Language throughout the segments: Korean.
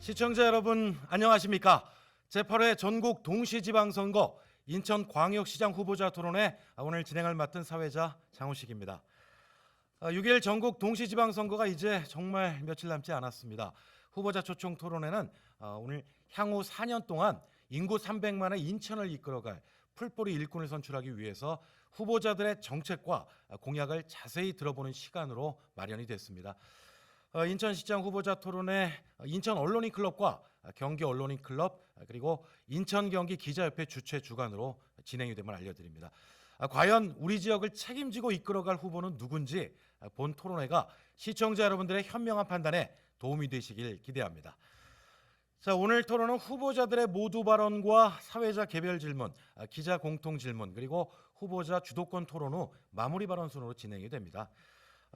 시청자 여러분 안녕하십니까? 제8회 전국 동시지방선거 인천광역시장 후보자 토론회 오늘 진행을 맡은 사회자 장우식입니다. 6일 전국 동시지방선거가 이제 정말 며칠 남지 않았습니다. 후보자 초청 토론회는 오늘 향후 4년 동안 인구 300만의 인천을 이끌어갈 풀뿌리 일꾼을 선출하기 위해서 후보자들의 정책과 공약을 자세히 들어보는 시간으로 마련이 됐습니다. 인천시장 후보자 토론회 인천 언론인 클럽과 경기 언론인 클럽 그리고 인천 경기 기자협회 주최 주관으로 진행이 됨을 알려드립니다. 과연 우리 지역을 책임지고 이끌어갈 후보는 누군지 본 토론회가 시청자 여러분들의 현명한 판단에 도움이 되시길 기대합니다. 자, 오늘 토론은 후보자들의 모두 발언과 사회자 개별 질문, 기자 공통 질문 그리고 후보자 주도권 토론 후 마무리 발언 순으로 진행이 됩니다.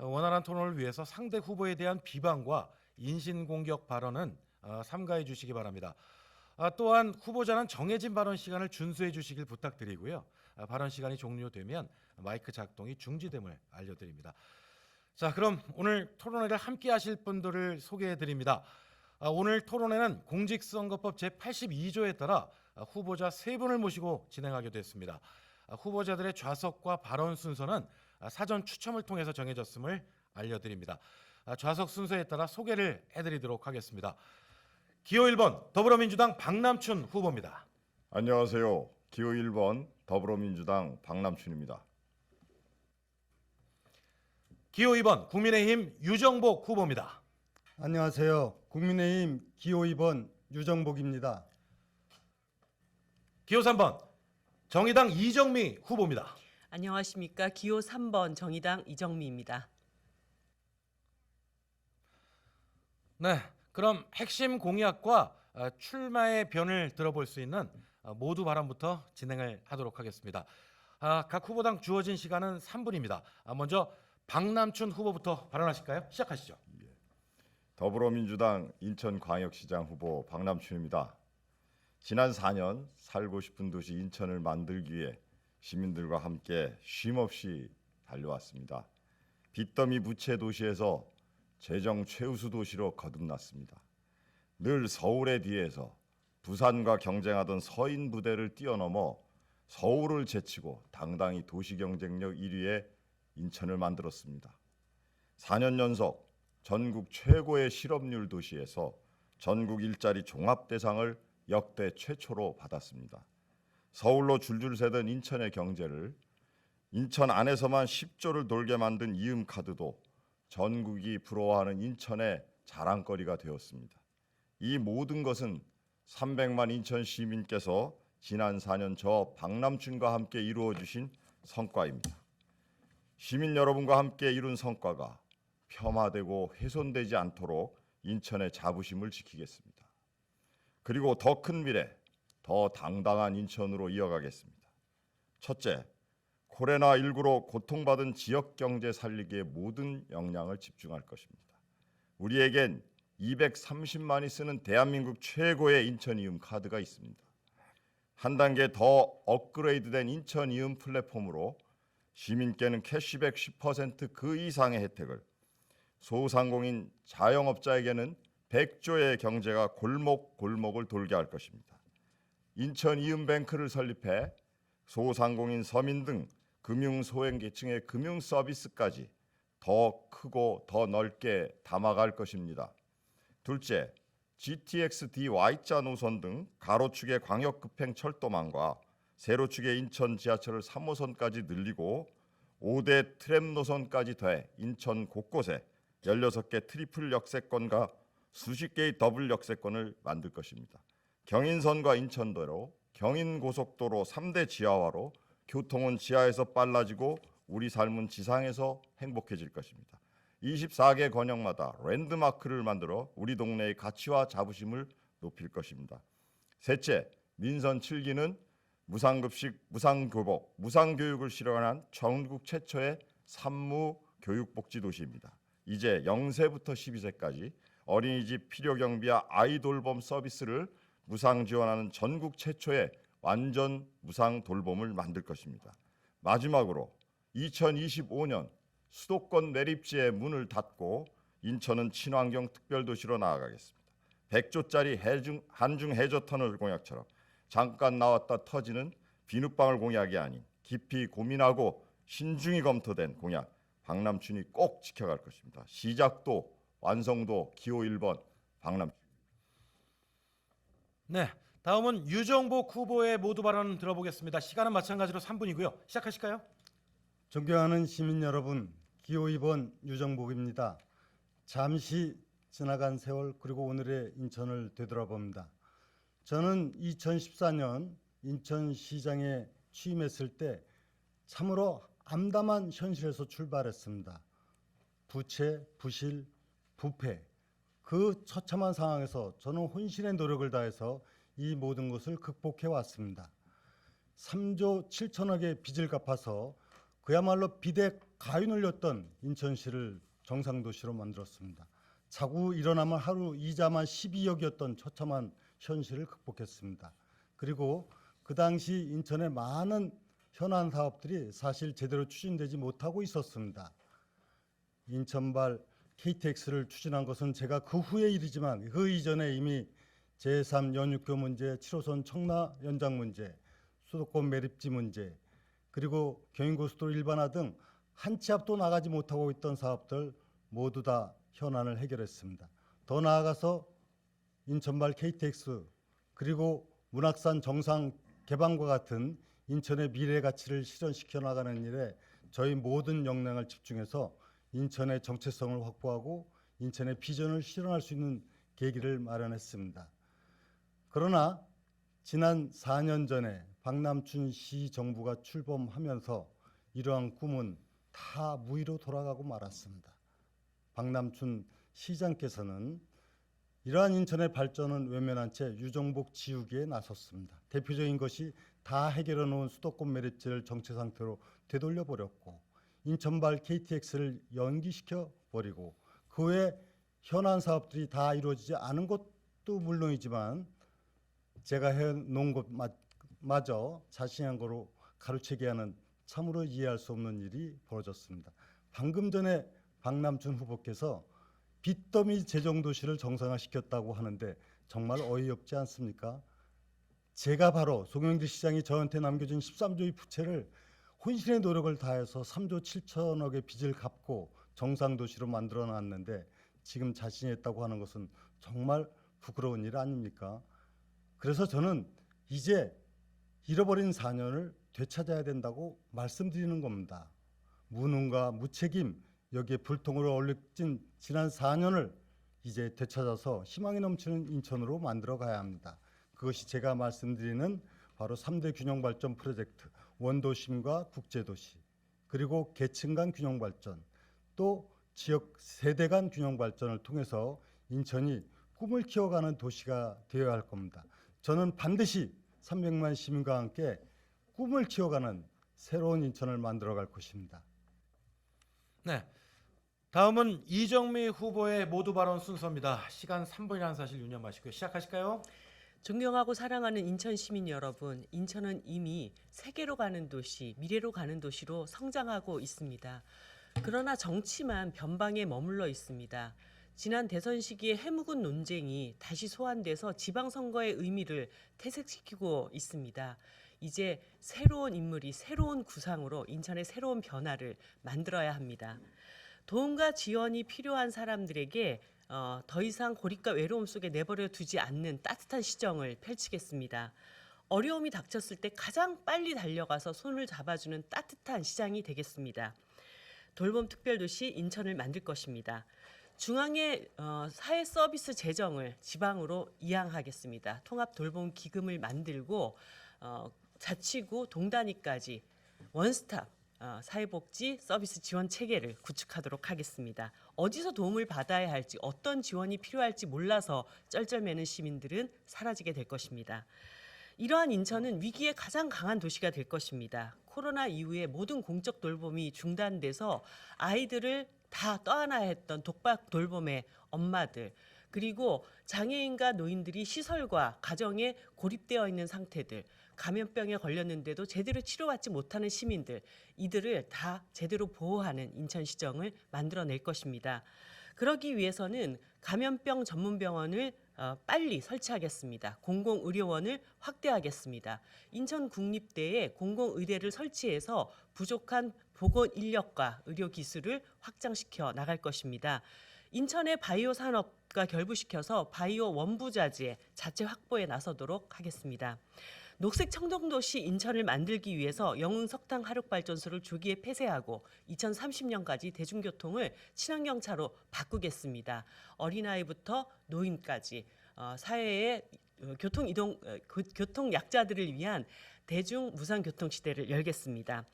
원활한 토론을 위해서 상대 후보에 대한 비방과 인신공격 발언은 삼가해 주시기 바랍니다. 또한 후보자는 정해진 발언 시간을 준수해 주시길 부탁드리고요. 발언 시간이 종료되면 마이크 작동이 중지됨을 알려드립니다. 자, 그럼 오늘 토론회를 함께 하실 분들을 소개해 드립니다. 오늘 토론회는 공직선거법 제82조에 따라 후보자 3분을 모시고 진행하게 됐습니다. 후보자들의 좌석과 발언 순서는 사전 추첨을 통해서 정해졌음을 알려드립니다. 좌석 순서에 따라 소개를 해드리도록 하겠습니다. 기호 1번 더불어민주당 박남춘 후보입니다. 안녕하세요. 기호 1번 더불어민주당 박남춘입니다. 기호 2번 국민의힘 유정복 후보입니다. 안녕하세요. 국민의힘 기호 2번 유정복입니다. 기호 3번 정의당 이정미 후보입니다. 안녕하십니까. 기호 3번 정의당 이정미입니다. 네, 그럼 핵심 공약과 출마의 변을 들어볼 수 있는 모두 발언부터 진행을 하도록 하겠습니다. 각 후보당 주어진 시간은 3분입니다. 먼저 박남춘 후보부터 발언하실까요? 시작하시죠. 더불어민주당 인천광역시장 후보 박남춘입니다. 지난 4년 살고 싶은 도시 인천을 만들기 위해 시민들과 함께 쉼없이 달려왔습니다. 빚더미 부채 도시에서 재정 최우수 도시로 거듭났습니다. 늘 서울의 뒤에서 부산과 경쟁하던 서인 부대를 뛰어넘어 서울을 제치고 당당히 도시 경쟁력 1위에 인천을 만들었습니다. 4년 연속 전국 최고의 실업률 도시에서 전국 일자리 종합대상을 역대 최초로 받았습니다. 서울로 줄줄 새던 인천의 경제를 인천 안에서만 10조를 돌게 만든 이음카드도 전국이 부러워하는 인천의 자랑거리가 되었습니다. 이 모든 것은 300만 인천 시민께서 지난 4년 저 박남춘과 함께 이루어 주신 성과입니다. 시민 여러분과 함께 이룬 성과가 폄하되고 훼손되지 않도록 인천의 자부심을 지키겠습니다. 그리고 더 큰 미래, 더 당당한 인천으로 이어가겠습니다. 첫째, 코로나19로 고통받은 지역 경제 살리기에 모든 역량을 집중할 것입니다. 우리에겐 230만이 쓰는 대한민국 최고의 인천 이음 카드가 있습니다. 한 단계 더 업그레이드된 인천 이음 플랫폼으로 시민께는 캐시백 10% 그 이상의 혜택을, 소상공인 자영업자에게는 100조의 경제가 골목골목을 돌게 할 것입니다. 인천 이음뱅크를 설립해 소상공인, 서민 등 금융소액계층의 금융 서비스까지 더 크고 더 넓게 담아갈 것입니다. 둘째, GTX-D Y자 노선 등 가로축의 광역급행 철도망과 세로축의 인천 지하철을 3호선까지 늘리고 5대 트램 노선까지 더해 인천 곳곳에 16개 트리플 역세권과 수십 개의 더블 역세권을 만들 것입니다. 경인선과 인천도로, 경인고속도로 3대 지하화로 교통은 지하에서 빨라지고 우리 삶은 지상에서 행복해질 것입니다. 24개 권역마다 랜드마크를 만들어 우리 동네의 가치와 자부심을 높일 것입니다. 셋째, 민선 7기는 무상급식, 무상교복, 무상교육을 실현한 전국 최초의 산무 교육복지도시입니다. 이제 0세부터 12세까지 어린이집 필요경비와 아이돌봄 서비스를 무상 지원하는 전국 최초의 완전 무상 돌봄을 만들 것입니다. 마지막으로 2025년 수도권 매립지의 문을 닫고 인천은 친환경 특별도시로 나아가겠습니다. 100조짜리 한중 해저 터널 공약처럼 잠깐 나왔다 터지는 비눗방울 공약이 아닌 깊이 고민하고 신중히 검토된 공약 박남춘이 꼭 지켜갈 것입니다. 시작도 완성도 기호 1번 박남춘. 네, 다음은 유정복 후보의 모두 발언 들어보겠습니다. 시간은 마찬가지로 3분이고요. 시작하실까요? 존경하는 시민 여러분, 기호 2번 유정복입니다. 잠시 지나간 세월 그리고 오늘의 인천을 되돌아봅니다. 저는 2014년 인천시장에 취임했을 때 참으로 암담한 현실에서 출발했습니다. 부채, 부실, 부패, 그 처참한 상황에서 저는 혼신의 노력을 다해서 이 모든 것을 극복해 왔습니다. 3조 7천억의 빚을 갚아서 그야말로 빚에 가윈을 렸던 인천시를 정상도시로 만들었습니다. 자고 일어나면 하루 이자만 12억이었던 처참한 현실을 극복했습니다. 그리고 그 당시 인천의 많은 현안 사업들이 사실 제대로 추진되지 못하고 있었습니다. 인천발 KTX를 추진한 것은 제가 그 후의 일이지만 그 이전에 이미 제3 연육교 문제, 7호선 청라 연장 문제, 수도권 매립지 문제, 그리고 경인고속도로 일반화 등 한 치 앞도 나가지 못하고 있던 사업들 모두 다 현안을 해결했습니다. 더 나아가서 인천발 KTX 그리고 문학산 정상 개방과 같은 인천의 미래 가치를 실현시켜 나가는 일에 저희 모든 역량을 집중해서 인천의 정체성을 확보하고 인천의 비전을 실현할 수 있는 계기를 마련했습니다. 그러나 지난 4년 전에 박남춘 시 정부가 출범하면서 이러한 꿈은 다 무의로 돌아가고 말았습니다. 박남춘 시장께서는 이러한 인천의 발전은 외면한 채 유정복 지우기에 나섰습니다. 대표적인 것이 다 해결해 놓은 수도권 매립지를 정체 상태로 되돌려 버렸고 인천발 KTX를 연기시켜 버리고 그 외 현안 사업들이 다 이루어지지 않은 것도 물론이지만 제가 해놓은 것마저 자신한 거로 가로채게 하는 참으로 이해할 수 없는 일이 벌어졌습니다. 방금 전에 박남춘 후보께서 빚더미 재정도시를 정상화시켰다고 하는데 정말 어이없지 않습니까? 제가 바로 송영길 시장이 저한테 남겨준 13조의 부채를 혼신의 노력을 다해서 3조 7천억의 빚을 갚고 정상도시로 만들어놨는데 지금 자신이 했다고 하는 것은 정말 부끄러운 일 아닙니까? 그래서 저는 이제 잃어버린 4년을 되찾아야 된다고 말씀드리는 겁니다. 무능과 무책임, 여기에 불통으로 얼룩진 지난 4년을 이제 되찾아서 희망이 넘치는 인천으로 만들어 가야 합니다. 그것이 제가 말씀드리는 바로 3대 균형발전 프로젝트, 원도심과 국제도시, 그리고 계층 간 균형발전, 또 지역 세대 간 균형발전을 통해서 인천이 꿈을 키워가는 도시가 되어야 할 겁니다. 저는 반드시 300만 시민과 함께 꿈을 키워가는 새로운 인천을 만들어갈 것입니다. 네, 다음은 이정미 후보의 모두 발언 순서입니다. 시간 3분이라는 사실 유념하시고요. 시작하실까요? 존경하고 사랑하는 인천 시민 여러분, 인천은 이미 세계로 가는 도시, 미래로 가는 도시로 성장하고 있습니다. 그러나 정치만 변방에 머물러 있습니다. 지난 대선 시기의 해묵은 논쟁이 다시 소환돼서 지방선거의 의미를 퇴색시키고 있습니다. 이제 새로운 인물이 새로운 구상으로 인천의 새로운 변화를 만들어야 합니다. 도움과 지원이 필요한 사람들에게 더 이상 고립과 외로움 속에 내버려 두지 않는 따뜻한 시정을 펼치겠습니다. 어려움이 닥쳤을 때 가장 빨리 달려가서 손을 잡아주는 따뜻한 시장이 되겠습니다. 돌봄 특별도시 인천을 만들 것입니다. 중앙의 사회 서비스 재정을 지방으로 이양하겠습니다. 통합 돌봄 기금을 만들고 자치구 동단위까지 원스톱 사회복지 서비스 지원 체계를 구축하도록 하겠습니다. 어디서 도움을 받아야 할지 어떤 지원이 필요할지 몰라서 쩔쩔매는 시민들은 사라지게 될 것입니다. 이러한 인천은 위기에 가장 강한 도시가 될 것입니다. 코로나 이후에 모든 공적 돌봄이 중단돼서 아이들을 다 떠안아야 했던 독박 돌봄의 엄마들, 그리고 장애인과 노인들이 시설과 가정에 고립되어 있는 상태들, 감염병에 걸렸는데도 제대로 치료받지 못하는 시민들, 이들을 다 제대로 보호하는 인천시정을 만들어낼 것입니다. 그러기 위해서는 감염병 전문병원을 빨리 설치하겠습니다. 공공의료원을 확대하겠습니다. 인천국립대에 공공의대를 설치해서 부족한 보건 인력과 의료 기술을 확장시켜 나갈 것입니다. 인천의 바이오 산업과 결부시켜서 바이오 원부자재 자체 확보에 나서도록 하겠습니다. 녹색 청정도시 인천을 만들기 위해서 영흥 석탄 화력발전소를 조기에 폐쇄하고 2030년까지 대중교통을 친환경차로 바꾸겠습니다. 어린아이부터 노인까지 사회의 교통 약자들을 위한 대중 무상 교통 시대를 열겠습니다.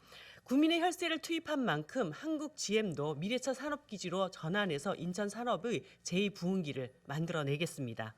국민의 혈세를 투입한 만큼 한국 GM도 미래차 산업기지로 전환해서 인천 산업의 제2부흥기를 만들어내겠습니다.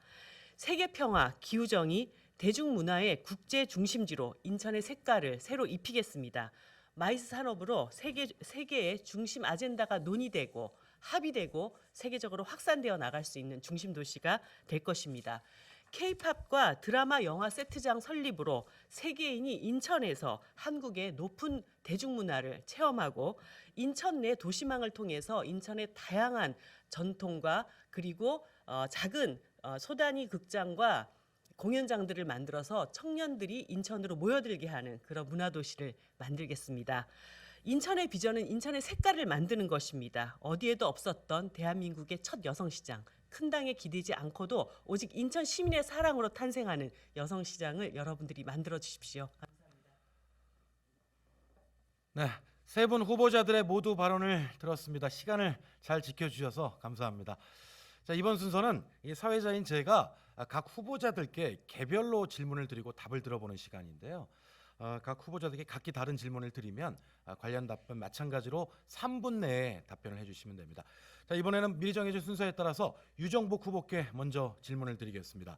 세계평화, 기후정의, 대중문화의 국제 중심지로 인천의 색깔을 새로 입히겠습니다. 마이스 산업으로 세계의 중심 아젠다가 논의되고 합의되고 세계적으로 확산되어 나갈 수 있는 중심 도시가 될 것입니다. K-팝과 드라마 영화 세트장 설립으로 세계인이 인천에서 한국의 높은 대중문화를 체험하고 인천 내 도시망을 통해서 인천의 다양한 전통과 그리고 작은 소단위 극장과 공연장들을 만들어서 청년들이 인천으로 모여들게 하는 그런 문화도시를 만들겠습니다. 인천의 비전은 인천의 색깔을 만드는 것입니다. 어디에도 없었던 대한민국의 첫 여성시장, 큰 당에 기대지 않고도 오직 인천 시민의 사랑으로 탄생하는 여성시장을 여러분들이 만들어 주십시오. 네, 세 분 후보자들의 모두 발언을 들었습니다. 시간을 잘 지켜주셔서 감사합니다. 자, 이번 순서는 이 사회자인 제가 각 후보자들께 개별로 질문을 드리고 답을 들어보는 시간인데요. 각 후보자들에게 각기 다른 질문을 드리면 관련 답변 마찬가지로 3분 내에 답변을 해주시면 됩니다. 자, 이번에는 미리 정해진 순서에 따라서 유정복 후보께 먼저 질문을 드리겠습니다.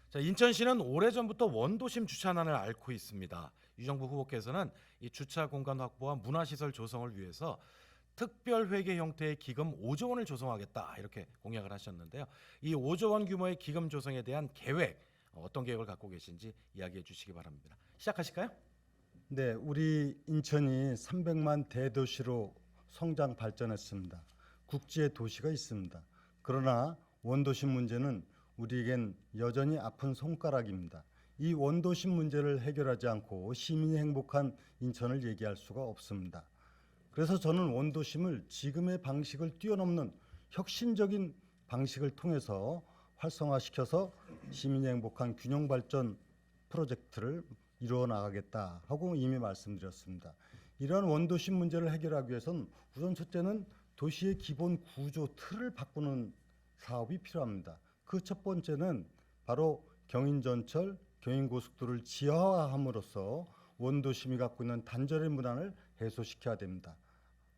자, 인천시는 오래전부터 원도심 주차난을 앓고 있습니다. 유정복 후보께서는 이 주차 공간 확보와 문화시설 조성을 위해서 특별회계 형태의 기금 5조 원을 조성하겠다 이렇게 공약을 하셨는데요. 이 5조 원 규모의 기금 조성에 대한 계획, 어떤 계획을 갖고 계신지 이야기해 주시기 바랍니다. 시작하실까요? 네, 우리 인천이 300만 대도시로 성장 발전했습니다. 국제 도시가 있습니다. 그러나 원도심 문제는 우리에겐 여전히 아픈 손가락입니다. 이 원도심 문제를 해결하지 않고 시민이 행복한 인천을 얘기할 수가 없습니다. 그래서 저는 원도심을 지금의 방식을 뛰어넘는 혁신적인 방식을 통해서 활성화시켜서 시민이 행복한 균형 발전 프로젝트를 이루어 나가겠다 하고 이미 말씀드렸습니다. 이러한 원도심 문제를 해결하기 위해서는 우선 첫째는 도시의 기본 구조 틀을 바꾸는 사업이 필요합니다. 그 첫 번째는 바로 경인전철, 경인고속도로를 지하화함으로써 원도심이 갖고 있는 단절의 문화를 해소시켜야 됩니다.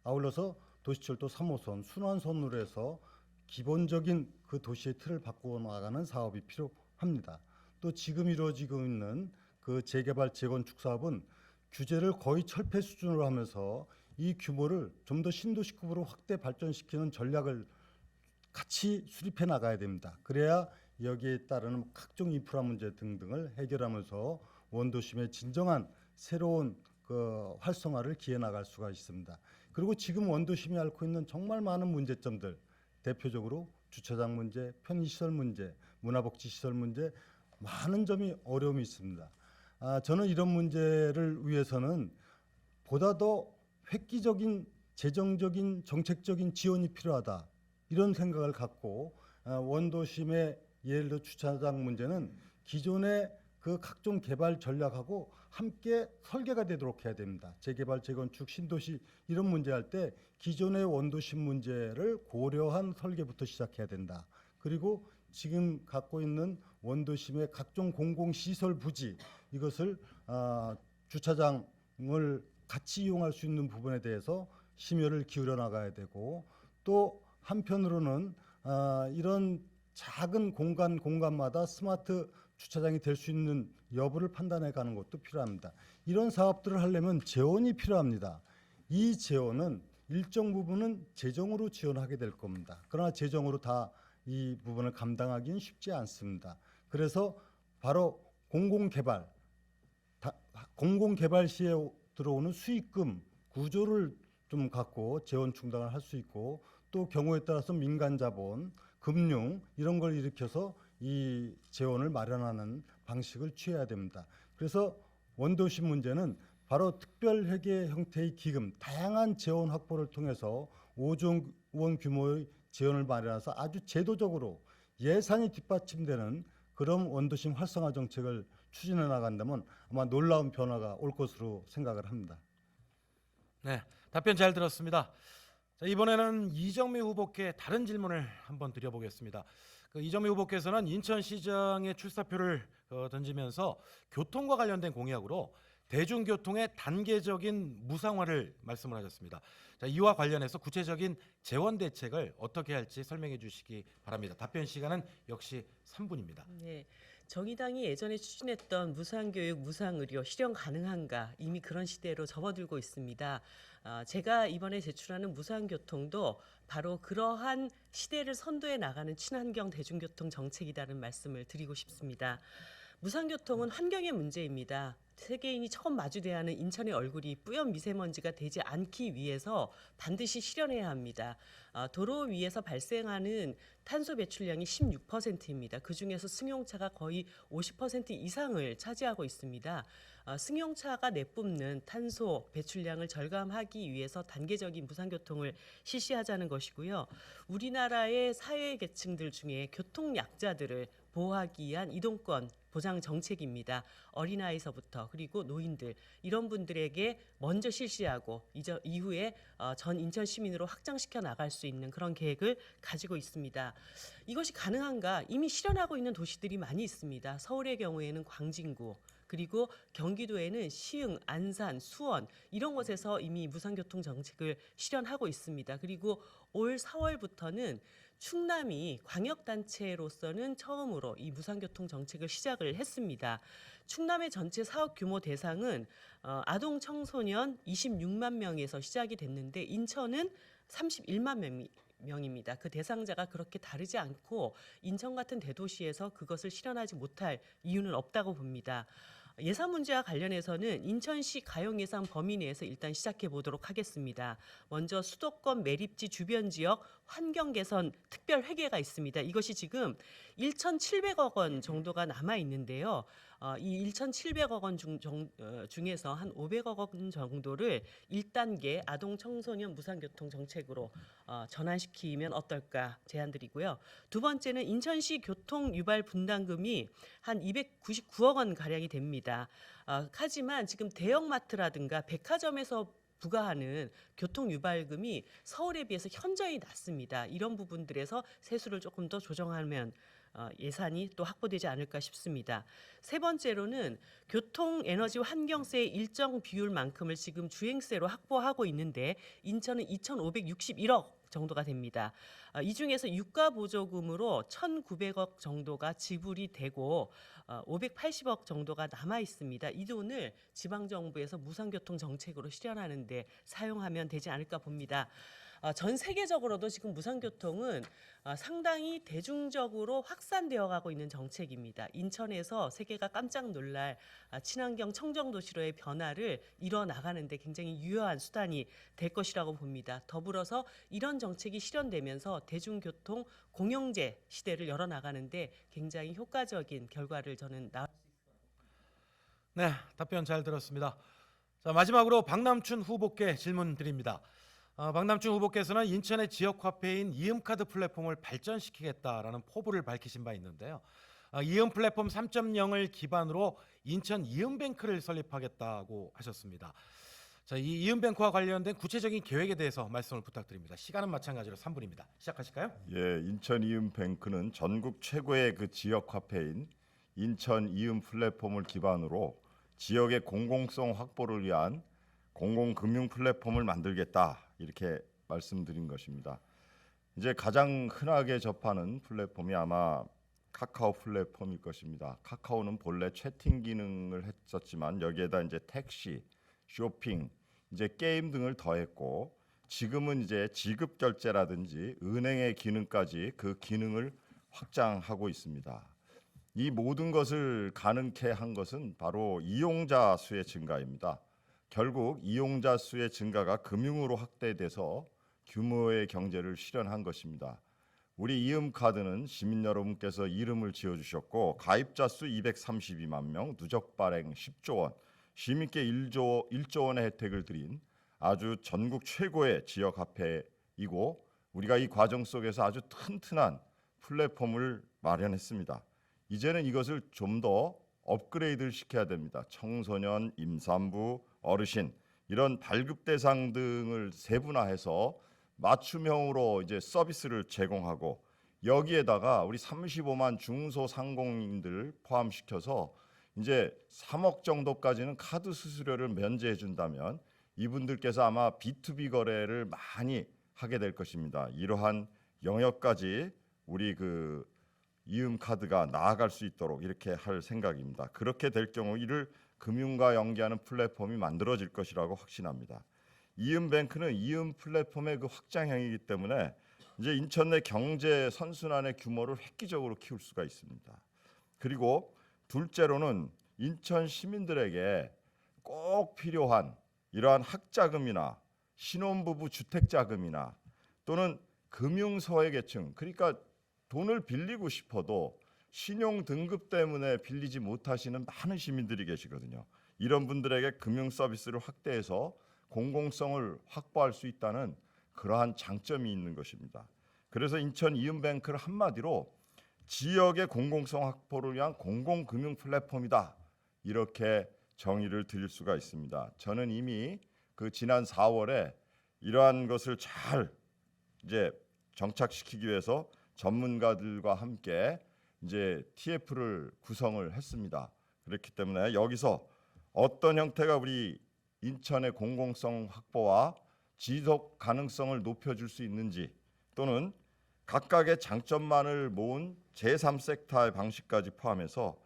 아울러서 도시철도 3호선, 순환선으로 해서 기본적인 그 도시의 틀을 바꾸어 나가는 사업이 필요합니다. 또 지금 이루어지고 있는 그 재개발 재건축 사업은 규제를 거의 철폐 수준으로 하면서 이 규모를 좀 더 신도시급으로 확대 발전시키는 전략을 같이 수립해 나가야 됩니다. 그래야 여기에 따르는 각종 인프라 문제 등등을 해결하면서 원도심의 진정한 새로운 그 활성화를 기해 나갈 수가 있습니다. 그리고 지금 원도심이 앓고 있는 정말 많은 문제점들, 대표적으로 주차장 문제, 편의시설 문제, 문화복지시설 문제, 많은 점이 어려움이 있습니다. 저는 이런 문제를 위해서는 보다 더 획기적인 재정적인 정책적인 지원이 필요하다, 이런 생각을 갖고 원도심의 예를 들어 주차장 문제는 기존의 그 각종 개발 전략하고 함께 설계가 되도록 해야 됩니다. 재개발, 재건축, 신도시 이런 문제할 때 기존의 원도심 문제를 고려한 설계부터 시작해야 된다. 그리고 지금 갖고 있는 원도심의 각종 공공시설 부지, 이것을 주차장을 같이 이용할 수 있는 부분에 대해서 심혈을 기울여 나가야 되고, 또 한편으로는 이런 작은 공간마다 스마트 주차장이 될 수 있는 여부를 판단해 가는 것도 필요합니다. 이런 사업들을 하려면 재원이 필요합니다. 이 재원은 일정 부분은 재정으로 지원하게 될 겁니다. 그러나 재정으로 다 이 부분을 감당하기는 쉽지 않습니다. 그래서 바로 공공개발 시에 들어오는 수익금 구조를 좀 갖고 재원 충당을 할 수 있고, 또 경우에 따라서 민간 자본, 금융 이런 걸 일으켜서 이 재원을 마련하는 방식을 취해야 됩니다. 그래서 원도시 문제는 바로 특별회계 형태의 기금, 다양한 재원 확보를 통해서 5조 원 규모의 재원을 마련해서 아주 제도적으로 예산이 뒷받침되는 그런 원도심 활성화 정책을 추진해 나간다면 아마 놀라운 변화가 올 것으로 생각을 합니다. 네, 답변 잘 들었습니다. 자, 이번에는 이정미 후보께 다른 질문을 한번 드려보겠습니다. 이정미 후보께서는 인천시장의 출사표를 던지면서 교통과 관련된 공약으로 대중교통의 단계적인 무상화를 말씀을 하셨습니다. 자, 이와 관련해서 구체적인 재원 대책을 어떻게 할지 설명해 주시기 바랍니다. 답변 시간은 역시 3분입니다. 네. 정의당이 예전에 추진했던 무상교육, 무상의료 실현 가능한가 이미 그런 시대로 접어들고 있습니다. 제가 이번에 제출하는 무상교통도 바로 그러한 시대를 선도해 나가는 친환경 대중교통 정책이라는 말씀을 드리고 싶습니다. 무상교통은 환경의 문제입니다. 세계인이 처음 마주대야 하는 인천의 얼굴이 뿌연 미세먼지가 되지 않기 위해서 반드시 실현해야 합니다. 도로 위에서 발생하는 탄소 배출량이 16%입니다. 그중에서 승용차가 거의 50% 이상을 차지하고 있습니다. 승용차가 내뿜는 탄소 배출량을 절감하기 위해서 단계적인 무상교통을 실시하자는 것이고요. 우리나라의 사회계층들 중에 교통약자들을 보호하기 위한 이동권 보장 정책입니다. 어린아이서부터 그리고 노인들 이런 분들에게 먼저 실시하고 이후에 전 인천 시민으로 확장시켜 나갈 수 있는 그런 계획을 가지고 있습니다. 이것이 가능한가? 이미 실현하고 있는 도시들이 많이 있습니다. 서울의 경우에는 광진구 그리고 경기도에는 시흥, 안산, 수원 이런 곳에서 이미 무상교통 정책을 실현하고 있습니다. 그리고 올 4월부터는 충남이 광역단체로서는 처음으로 이 무상교통 정책을 시작을 했습니다. 충남의 전체 사업 규모 대상은 아동 청소년 26만 명에서 시작이 됐는데 인천은 31만 명입니다. 그 대상자가 그렇게 다르지 않고 인천 같은 대도시에서 그것을 실현하지 못할 이유는 없다고 봅니다. 예산 문제와 관련해서는 인천시 가용 예산 범위 내에서 일단 시작해 보도록 하겠습니다. 먼저 수도권 매립지 주변 지역 환경 개선 특별 회계가 있습니다. 이것이 지금 1,700억 원 정도가 남아 있는데요. 이 1,700억 원 중에서 한 500억 원 정도를 1단계 아동 청소년 무상교통 정책으로 전환시키면 어떨까 제안드리고요. 두 번째는 인천시 교통 유발 분담금이 한 299억 원 가량이 됩니다. 하지만 지금 대형마트라든가 백화점에서 부과하는 교통 유발금이 서울에 비해서 현저히 낮습니다. 이런 부분들에서 세수를 조금 더 조정하면 예산이 또 확보되지 않을까 싶습니다. 세 번째로는 교통 에너지 환경세의 일정 비율만큼을 지금 주행세로 확보하고 있는데 인천은 2,561억 정도가 됩니다. 이 중에서 유가 보조금으로 1,900억 정도가 지불이 되고 580억 정도가 남아 있습니다. 이 돈을 지방 정부에서 무상교통 정책으로 실현하는 데 사용하면 되지 않을까 봅니다. 전 세계적으로도 지금 무상교통은 상당히 대중적으로 확산되어 가고 있는 정책입니다. 인천에서 세계가 깜짝 놀랄 친환경 청정도시로의 변화를 이뤄 나가는 데 굉장히 유효한 수단이 될 것이라고 봅니다. 더불어서 이런 정책이 실현되면서 대중교통 공영제 시대를 열어 나가는데 굉장히 효과적인 결과를 저는 네, 답변 잘 들었습니다. 자, 마지막으로 박남춘 후보께 질문 드립니다. 박남춘 후보께서는 인천의 지역 화폐인 이음카드 플랫폼을 발전시키겠다라는 포부를 밝히신 바 있는데요. 이음 플랫폼 3.0을 기반으로 인천 이음뱅크를 설립하겠다고 하셨습니다. 자, 이 이음뱅크와 관련된 구체적인 계획에 대해서 말씀을 부탁드립니다. 시간은 마찬가지로 3분입니다. 시작하실까요? 예, 인천 이음뱅크는 전국 최고의 그 지역 화폐인 인천 이음 플랫폼을 기반으로 지역의 공공성 확보를 위한 공공금융 플랫폼을 만들겠다 이렇게 말씀드린 것입니다. 이제 가장 흔하게 접하는 플랫폼이 아마 카카오 플랫폼일 것입니다. 카카오는 본래 채팅 기능을 했었지만 여기에다 이제 택시, 쇼핑, 이제 게임 등을 더했고 지금은 이제 지급 결제라든지 은행의 기능까지 그 기능을 확장하고 있습니다. 이 모든 것을 가능케 한 것은 바로 이용자 수의 증가입니다. 결국 이용자 수의 증가가 금융으로 확대돼서 규모의 경제를 실현한 것입니다. 우리 이음카드는 시민 여러분께서 이름을 지어주셨고 가입자 수 232만 명, 누적 발행 10조 원, 시민께 1조 원의 혜택을 드린 아주 전국 최고의 지역 화폐이고 우리가 이 과정 속에서 아주 튼튼한 플랫폼을 마련했습니다. 이제는 이것을 좀 더 업그레이드를 시켜야 됩니다. 청소년, 임산부, 어르신 이런 발급 대상 등을 세분화해서 맞춤형으로 이제 서비스를 제공하고 여기에다가 우리 35만 중소상공인들 포함시켜서 이제 3억 정도까지는 카드 수수료를 면제해 준다면 이분들께서 아마 B2B 거래를 많이 하게 될 것입니다. 이러한 영역까지 우리 그 이음카드가 나아갈 수 있도록 이렇게 할 생각입니다. 그렇게 될 경우 이를 금융과 연계하는 플랫폼이 만들어질 것이라고 확신합니다. 이음뱅크는 이음 플랫폼의 그 확장형이기 때문에 이제 인천 내 경제 선순환의 규모를 획기적으로 키울 수가 있습니다. 그리고 둘째로는 인천 시민들에게 꼭 필요한 이러한 학자금이나 신혼부부 주택자금이나 또는 금융소외계층 그러니까 돈을 빌리고 싶어도 신용 등급 때문에 빌리지 못하시는 많은 시민들이 계시거든요. 이런 분들에게 금융 서비스를 확대해서 공공성을 확보할 수 있다는 그러한 장점이 있는 것입니다. 그래서 인천 이음뱅크를 한마디로 지역의 공공성 확보를 위한 공공금융 플랫폼이다. 이렇게 정의를 드릴 수가 있습니다. 저는 이미 그 지난 4월에 이러한 것을 잘 이제 정착시키기 위해서 전문가들과 함께 이제 TF를 구성을 했습니다. 그렇기 때문에 여기서 어떤 형태가 우리 인천의 공공성 확보와 지속 가능성을 높여줄 수 있는지 또는 각각의 장점만을 모은 제3섹터의 방식까지 포함해서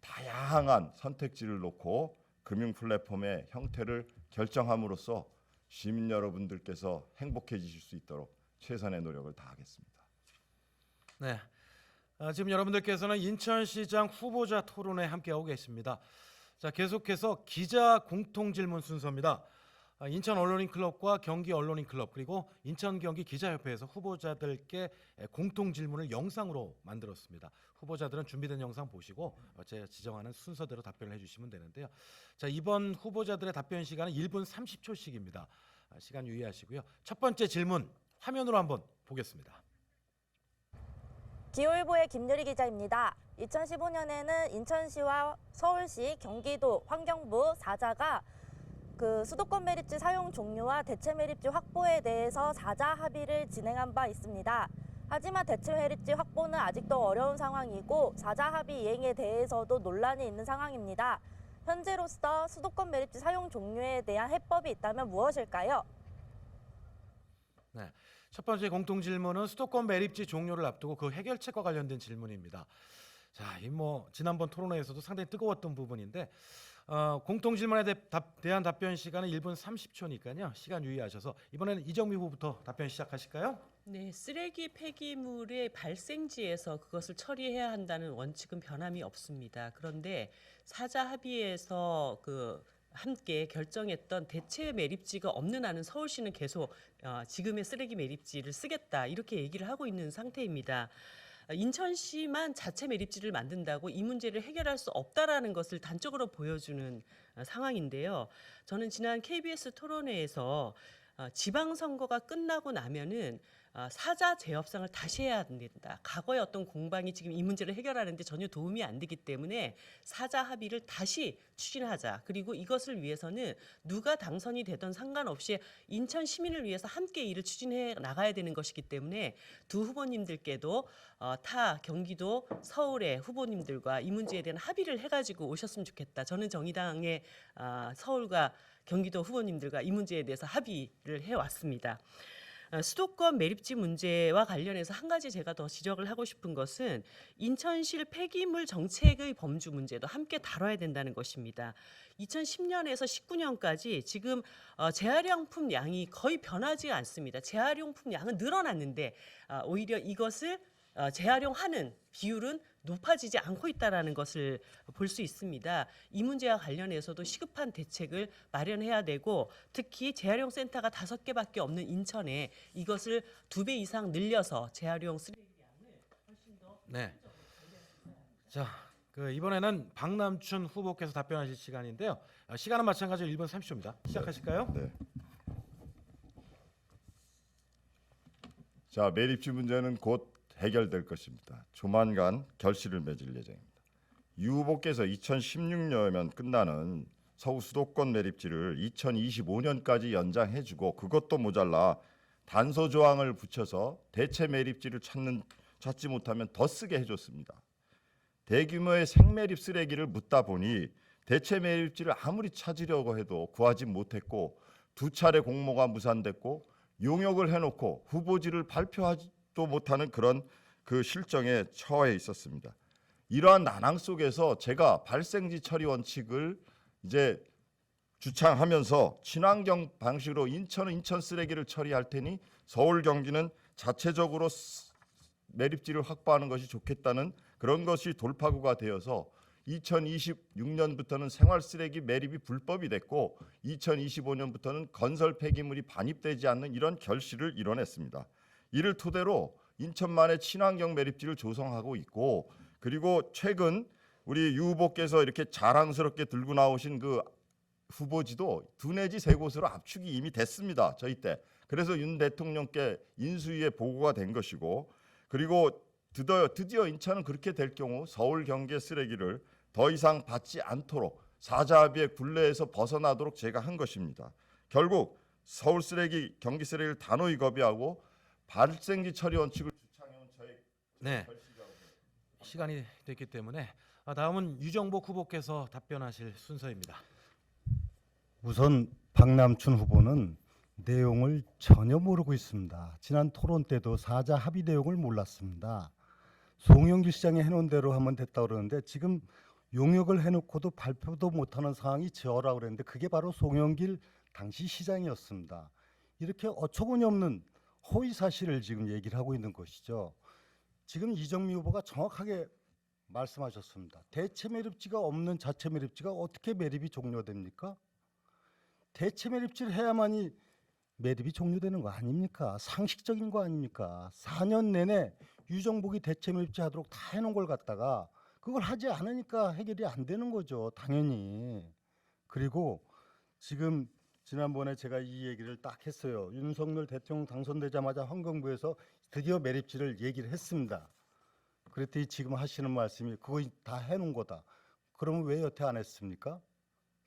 다양한 선택지를 놓고 금융 플랫폼의 형태를 결정함으로써 시민 여러분들께서 행복해지실 수 있도록 최선의 노력을 다하겠습니다. 네, 지금 여러분들께서는 인천시장 후보자 토론회 함께하고 계십니다. 자, 계속해서 기자 공통 질문 순서입니다. 인천 언론인 클럽과 경기 언론인 클럽 그리고 인천 경기 기자협회에서 후보자들께 공통 질문을 영상으로 만들었습니다. 후보자들은 준비된 영상 보시고 제가 지정하는 순서대로 답변을 해주시면 되는데요. 자, 이번 후보자들의 답변 시간은 1분 30초씩입니다. 시간 유의하시고요. 첫 번째 질문 화면으로 한번 보겠습니다. 기호일보의 김유리 기자입니다. 2015년에는 인천시와 서울시, 경기도, 환경부, 사자가 그 수도권 매립지 사용 종료와 대체 매립지 확보에 대해서 사자 합의를 진행한 바 있습니다. 하지만 대체 매립지 확보는 아직도 어려운 상황이고 사자 합의 이행에 대해서도 논란이 있는 상황입니다. 현재로서 수도권 매립지 사용 종료에 대한 해법이 있다면 무엇일까요? 네, 첫 번째 공통 질문은 수도권 매립지 종료를 앞두고 그 해결책과 관련된 질문입니다. 자, 이 뭐 지난번 토론회에서도 상당히 뜨거웠던 부분인데 공통 질문에 대한 답변 시간은 1분 30초니까요. 시간 유의하셔서 이번에는 이정미 후보부터 답변 시작하실까요? 네, 쓰레기 폐기물의 발생지에서 그것을 처리해야 한다는 원칙은 변함이 없습니다. 그런데 사자 합의에서 함께 결정했던 대체 매립지가 없는 한은 서울시는 계속 지금의 쓰레기 매립지를 쓰겠다 이렇게 얘기를 하고 있는 상태입니다. 인천시만 자체 매립지를 만든다고 이 문제를 해결할 수 없다라는 것을 단적으로 보여주는 상황인데요. 저는 지난 KBS 토론회에서 지방선거가 끝나고 나면은 사자 재협상을 다시 해야 된다. 과거의 어떤 공방이 지금 이 문제를 해결하는데 전혀 도움이 안 되기 때문에 사자 합의를 다시 추진하자. 그리고 이것을 위해서는 누가 당선이 되던 상관없이 인천 시민을 위해서 함께 이를 추진해 나가야 되는 것이기 때문에 두 후보님들께도 타 경기도 서울의 후보님들과 이 문제에 대한 합의를 해가지고 오셨으면 좋겠다. 저는 정의당의 서울과 경기도 후보님들과 이 문제에 대해서 합의를 해왔습니다. 수도권 매립지 문제와 관련해서 한 가지 제가 더 지적을 하고 싶은 것은 인천시 폐기물 정책의 범주 문제도 함께 다뤄야 된다는 것입니다. 2010년에서 19년까지 지금 재활용품 양이 거의 변하지 않습니다. 재활용품 양은 늘어났는데 오히려 이것을 재활용하는 비율은 높아지지 않고 있다는 것을 볼 수 있습니다. 이 문제와 관련해서도 시급한 대책을 마련해야 되고 특히 재활용 센터가 5개밖에 없는 인천에 이것을 2배 이상 늘려서 재활용 쓰레기 네. 자, 이번에는 박남춘 후보께서 답변하실 시간인데요. 시간은 마찬가지로 1분 30초입니다. 시작하실까요? 네. 자, 매립지 문제는 곧 해결될 것입니다. 조만간 결실을 맺을 예정입니다. 유 후보께서 2016년이면 끝나는 서울 수도권 매립지를 2025년까지 연장해주고 그것도 모자라 단서 조항을 붙여서 대체 매립지를 찾지 못하면 더 쓰게 해줬습니다. 대규모의 생매립 쓰레기를 묻다 보니 대체 매립지를 아무리 찾으려고 해도 구하지 못했고 2차례 공모가 무산됐고 용역을 해놓고 후보지를 발표하지도 못하는 그런 그 실정에 처해 있었습니다. 이러한 난항 속에서 제가 발생지 처리 원칙을 이제 주창하면서 친환경 방식으로 인천은 인천 쓰레기를 처리할 테니 서울 경기는 자체적으로 매립지를 확보하는 것이 좋겠다는 그런 것이 돌파구가 되어서 2026년부터는 생활 쓰레기 매립이 불법이 됐고 2025년부터는 건설 폐기물이 반입되지 않는 이런 결실을 이뤄냈습니다. 이를 토대로 인천만의 친환경 매립지를 조성하고 있고 그리고 최근 우리 유 후보께서 이렇게 자랑스럽게 들고 나오신 그 후보지도 2 내지 3곳으로 압축이 이미 됐습니다. 저희 때. 그래서 윤 대통령께 인수위에 보고가 된 것이고 그리고 드디어 인천은 그렇게 될 경우 서울 경계 쓰레기를 더 이상 받지 않도록 사자합의의 굴레에서 벗어나도록 제가 한 것입니다. 결국 서울 쓰레기, 경기 쓰레기를 단호히 거부하고 발생지 처리 원칙을 주창해온 저의 네. 결실이라고 시간이 됐기 때문에 다음은 유정복 후보께서 답변하실 순서입니다. 우선 박남춘 후보는 내용을 전혀 모르고 있습니다. 지난 토론 때도 사자 합의 내용을 몰랐습니다. 송영길 시장이 해놓은 대로 하면 됐다고 그러는데 지금 용역을 해놓고도 발표도 못하는 상황이 저라고 그랬는데 그게 바로 송영길 당시 시장이었습니다. 이렇게 어처구니 없는 허위 사실을 지금 얘기를 하고 있는 것이죠. 지금 이정미 후보가 정확하게 말씀하셨습니다. 대체 매립지가 없는 자체 매립지가 어떻게 매립이 종료됩니까? 대체 매립지를 해야만이 매립이 종료되는 거 아닙니까? 상식적인 거 아닙니까? 4년 내내 유정복이 대체 매립지 하도록 다 해놓은 걸 갖다가 그걸 하지 않으니까 해결이 안 되는 거죠. 당연히. 그리고 지금 지난번에 제가 이 얘기를 딱 했어요. 윤석열 대통령 당선되자마자 환경부에서 드디어 매립지를 얘기를 했습니다. 그랬더니 지금 하시는 말씀이 그거 다 해놓은 거다. 그러면 왜 여태 안 했습니까?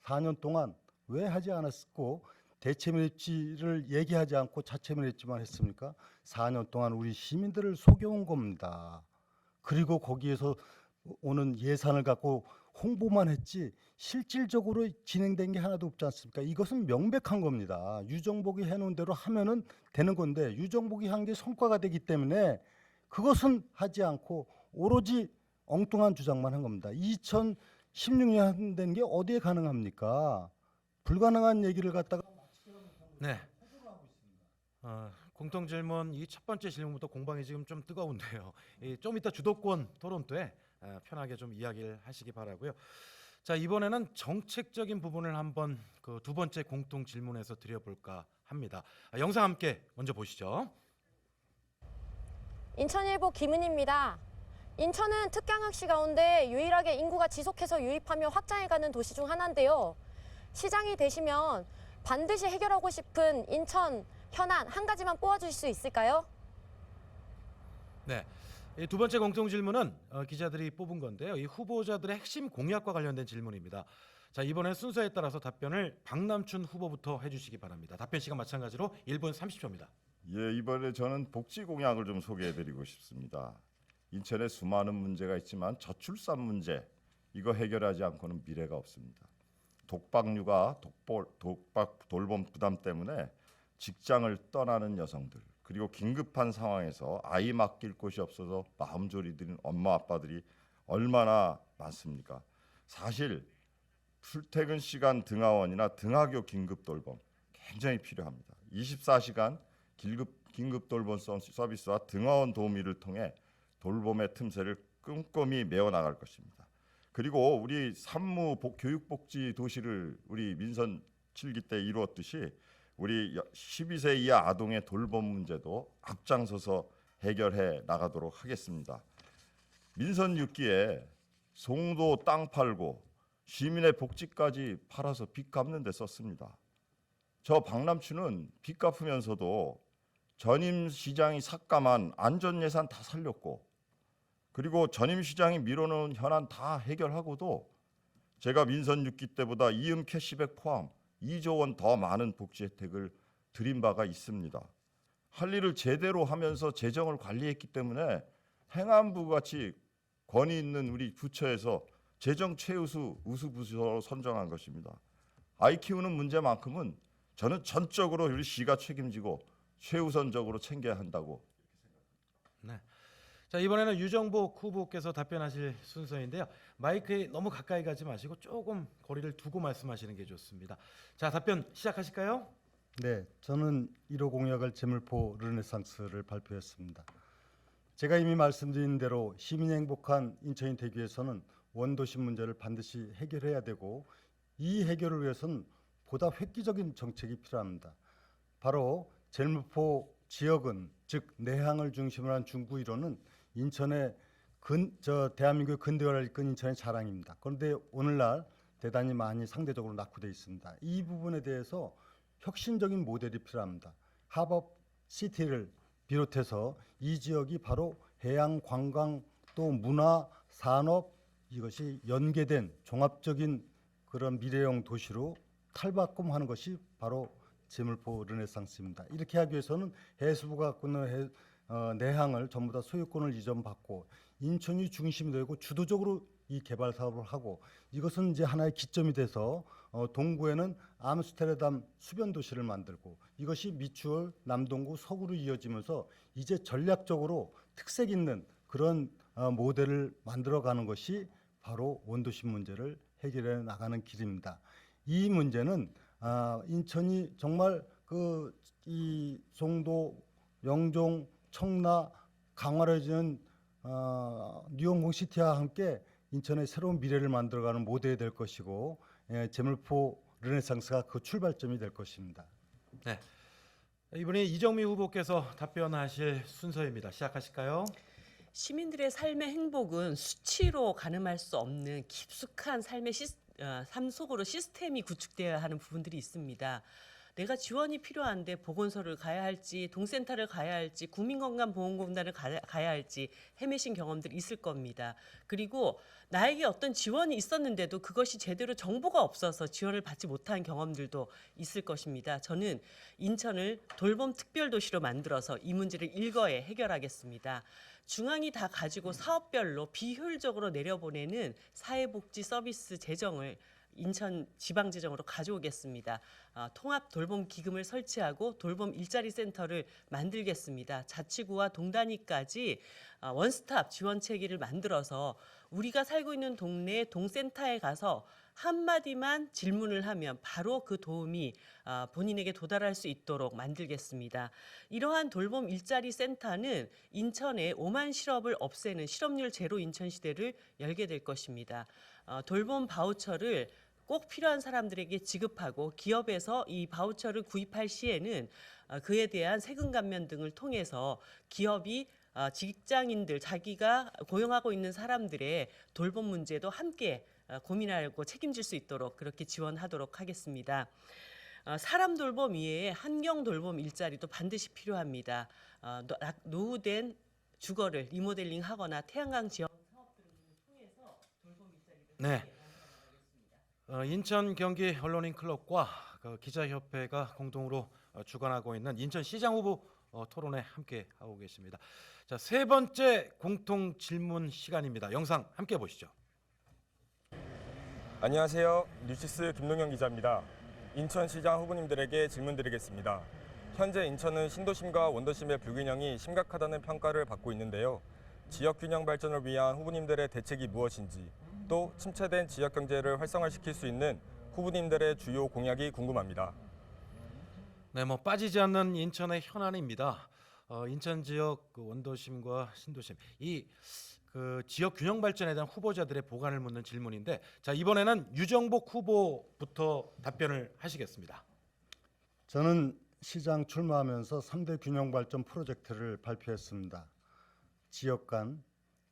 4년 동안 왜 하지 않았고 대체 매립지를 얘기하지 않고 자체 매립지만 했습니까? 4년 동안 우리 시민들을 속여온 겁니다. 그리고 거기에서 오는 예산을 갖고 홍보만 했지 실질적으로 진행된 게 하나도 없지 않습니까? 이것은 명백한 겁니다. 유정복이 해놓은 대로 하면은 되는 건데 유정복이 한 게 성과가 되기 때문에 그것은 하지 않고 오로지 엉뚱한 주장만 한 겁니다. 2016년 된 게 어디에 가능합니까? 불가능한 얘기를 갖다가 네. 공통 질문 이 첫 번째 질문부터 공방이 지금 좀 뜨거운데요. 좀 이따 주도권 토론 때 편하게 좀 이야기를 하시기 바라고요. 자, 이번에는 정책적인 부분을 한번 그 두 번째 공통 질문에서 드려볼까 합니다. 영상 함께 먼저 보시죠. 인천일보 김은희입니다. 인천은 특강학시 가운데 유일하게 인구가 지속해서 유입하며 확장해가는 도시 중 하나인데요. 시장이 되시면 반드시 해결하고 싶은 인천 현안 한 가지만 뽑아주실 수 있을까요? 네. 이 두 번째 공통 질문은 기자들이 뽑은 건데요. 이 후보자들의 핵심 공약과 관련된 질문입니다. 자, 이번엔 순서에 따라서 답변을 박남춘 후보부터 해주시기 바랍니다. 답변 시간 마찬가지로 1분 30초입니다. 예, 이번에 저는 복지 공약을 좀 소개해드리고 싶습니다. 인천에 수많은 문제가 있지만 저출산 문제 이거 해결하지 않고는 미래가 없습니다. 독박육아, 독박 돌봄 부담 때문에 직장을 떠나는 여성들 그리고 긴급한 상황에서 아이 맡길 곳이 없어서 마음 졸이는 엄마 아빠들이 얼마나 많습니까? 사실 출퇴근 시간 등하원이나 등하교 긴급 돌봄 굉장히 필요합니다. 24시간 긴급 돌봄 서비스와 등하원 도우미를 통해 돌봄의 틈새를 꼼꼼히 메워 나갈 것입니다. 그리고 우리 산무 교육복지 도시를 우리 민선 7기 때 이루었듯이 우리 12세 이하 아동의 돌봄 문제도 앞장서서 해결해 나가도록 하겠습니다. 민선 6기에 송도 땅 팔고 시민의 복지까지 팔아서 빚 갚는 데 썼습니다. 저 박남춘은 빚 갚으면서도 전임 시장이 삭감한 안전 예산 다 살렸고, 그리고 전임 시장이 미뤄놓은 현안 다 해결하고도 제가 민선 6기 때보다 이음 캐시백 포함 2조 원 더 많은 복지 혜택을 드린 바가 있습니다. 할 일을 제대로 하면서 재정을 관리했기 때문에 행안부 같이 권위 있는 우리 부처에서 재정 최우수 우수 부서로 선정한 것입니다. 아이 키우는 문제만큼은 저는 전적으로 우리 시가 책임지고 최우선적으로 챙겨야 한다고. 네. 자, 이번에는 유정복 후보께서 답변하실 순서인데요. 마이크에 너무 가까이 가지 마시고 조금 거리를 두고 말씀하시는 게 좋습니다. 자, 답변 시작하실까요? 네, 저는 1호 공약을 재물포 르네상스를 발표했습니다. 제가 이미 말씀드린 대로 시민이 행복한 인천이 되기 위해서는 원도심 문제를 반드시 해결해야 되고, 이 해결을 위해서는 보다 획기적인 정책이 필요합니다. 바로 재물포 지역은, 즉 내항을 중심으로 한 중구 1호는 인천의 대한민국의 근대화를 이끈 인천의 자랑입니다. 그런데 오늘날 대단히 많이 상대적으로 낙후되어 있습니다. 이 부분에 대해서 혁신적인 모델이 필요합니다. 합업 시티를 비롯해서 이 지역이 바로 해양 관광 또 문화 산업 이것이 연계된 종합적인 그런 미래형 도시로 탈바꿈하는 것이 바로 재물포 르네상스입니다. 이렇게 하기 위해서는 해수부가 갖고 있는 내항을 전부 다 소유권을 이전받고 인천이 중심이 되고 주도적으로 이 개발 사업을 하고, 이것은 이제 하나의 기점이 돼서 동구에는 암스테르담 수변 도시를 만들고, 이것이 미추홀, 남동구, 서구로 이어지면서 이제 전략적으로 특색 있는 그런 모델을 만들어가는 것이 바로 원도심 문제를 해결해 나가는 길입니다. 이 문제는 인천이 정말 이 송도, 영종, 청라, 강화로지는 뉴영공 시티와 함께 인천의 새로운 미래를 만들어가는 모델이 될 것이고, 재물포 르네상스가 그 출발점이 될 것입니다. 네. 이번에 이정미 후보께서 답변하실 순서입니다. 시작하실까요? 시민들의 삶의 행복은 수치로 가늠할 수 없는 깊숙한 삶 속으로 시스템이 구축되어야 하는 부분들이 있습니다. 내가 지원이 필요한데 보건소를 가야 할지, 동센터를 가야 할지, 국민건강보험공단을 가야 할지 헤매신 경험들이 있을 겁니다. 그리고 나에게 어떤 지원이 있었는데도 그것이 제대로 정보가 없어서 지원을 받지 못한 경험들도 있을 것입니다. 저는 인천을 돌봄 특별도시로 만들어서 이 문제를 일거에 해결하겠습니다. 중앙이 다 가지고 사업별로 비효율적으로 내려보내는 사회복지 서비스 재정을 인천 지방재정으로 가져오겠습니다. 통합 돌봄 기금을 설치하고 돌봄 일자리 센터를 만들겠습니다. 자치구와 동단위까지 원스톱 지원 체계를 만들어서 우리가 살고 있는 동네 동센터에 가서 한마디만 질문을 하면 바로 그 도움이 본인에게 도달할 수 있도록 만들겠습니다. 이러한 돌봄 일자리 센터는 인천의 오만 실업을 없애는 실업률 제로 인천 시대를 열게 될 것입니다. 돌봄 바우처를 꼭 필요한 사람들에게 지급하고, 기업에서 이 바우처를 구입할 시에는 그에 대한 세금 감면 등을 통해서 기업이 직장인들, 자기가 고용하고 있는 사람들의 돌봄 문제도 함께 고민하고 책임질 수 있도록 그렇게 지원하도록 하겠습니다. 사람 돌봄 이외에 환경 돌봄 일자리도 반드시 필요합니다. 노후된 주거를 리모델링하거나 태양광 지역 사업 등을 통해서 돌봄 일자리를 네. 인천 경기 언론인 클럽과 기자협회가 공동으로 주관하고 있는 인천시장 후보 토론회 함께 하고 계십니다. 자, 세 번째 공통 질문 시간입니다. 영상 함께 보시죠. 안녕하세요. 뉴시스 김동현 기자입니다. 인천시장 후보님들에게 질문드리겠습니다. 현재 인천은 신도심과 원도심의 불균형이 심각하다는 평가를 받고 있는데요. 지역균형 발전을 위한 후보님들의 대책이 무엇인지, 또 침체된 지역 경제를 활성화시킬 수 있는 후보님들의 주요 공약이 궁금합니다. 네, 빠지지 않는 인천의 현안입니다. 인천 지역 원도심과 신도심, 이 지역 균형 발전에 대한 후보자들의 보관을 묻는 질문인데, 자, 이번에는 유정복 후보부터 답변을 하시겠습니다. 저는 시장 출마하면서 3대 균형 발전 프로젝트를 발표했습니다. 지역 간,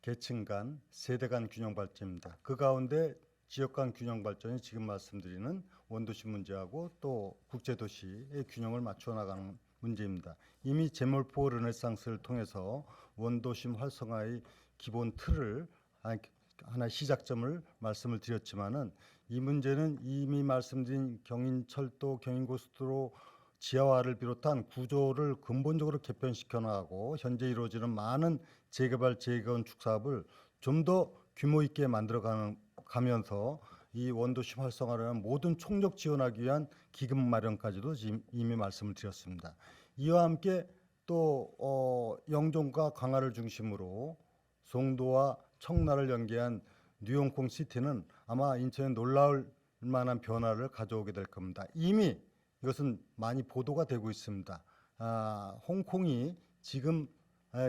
계층 간, 세대 간 균형 발전입니다. 그 가운데 지역 간 균형 발전이 지금 말씀드리는 원도시 문제하고 또 국제도시의 균형을 맞춰 나가는 문제입니다. 이미 제몰포 르네상스를 통해서 원도심 활성화의 기본 틀을 하나 시작점을 말씀을 드렸지만은 이 문제는 이미 말씀드린 경인철도, 경인고속도로 지하화를 비롯한 구조를 근본적으로 개편시켜 나가고 현재 이루어지는 많은 재개발, 재건축 사업을 좀 더 규모 있게 만들어 가면서 이 원도심 활성화를 위한 모든 총력 지원하기 위한 기금 마련까지도 지금 이미 말씀을 드렸습니다. 이와 함께 또 영종과 강화를 중심으로 송도와 청라를 연계한 뉴홍콩 시티는 아마 인천에 놀라울 만한 변화를 가져오게 될 겁니다. 이미 이것은 많이 보도가 되고 있습니다. 홍콩이 지금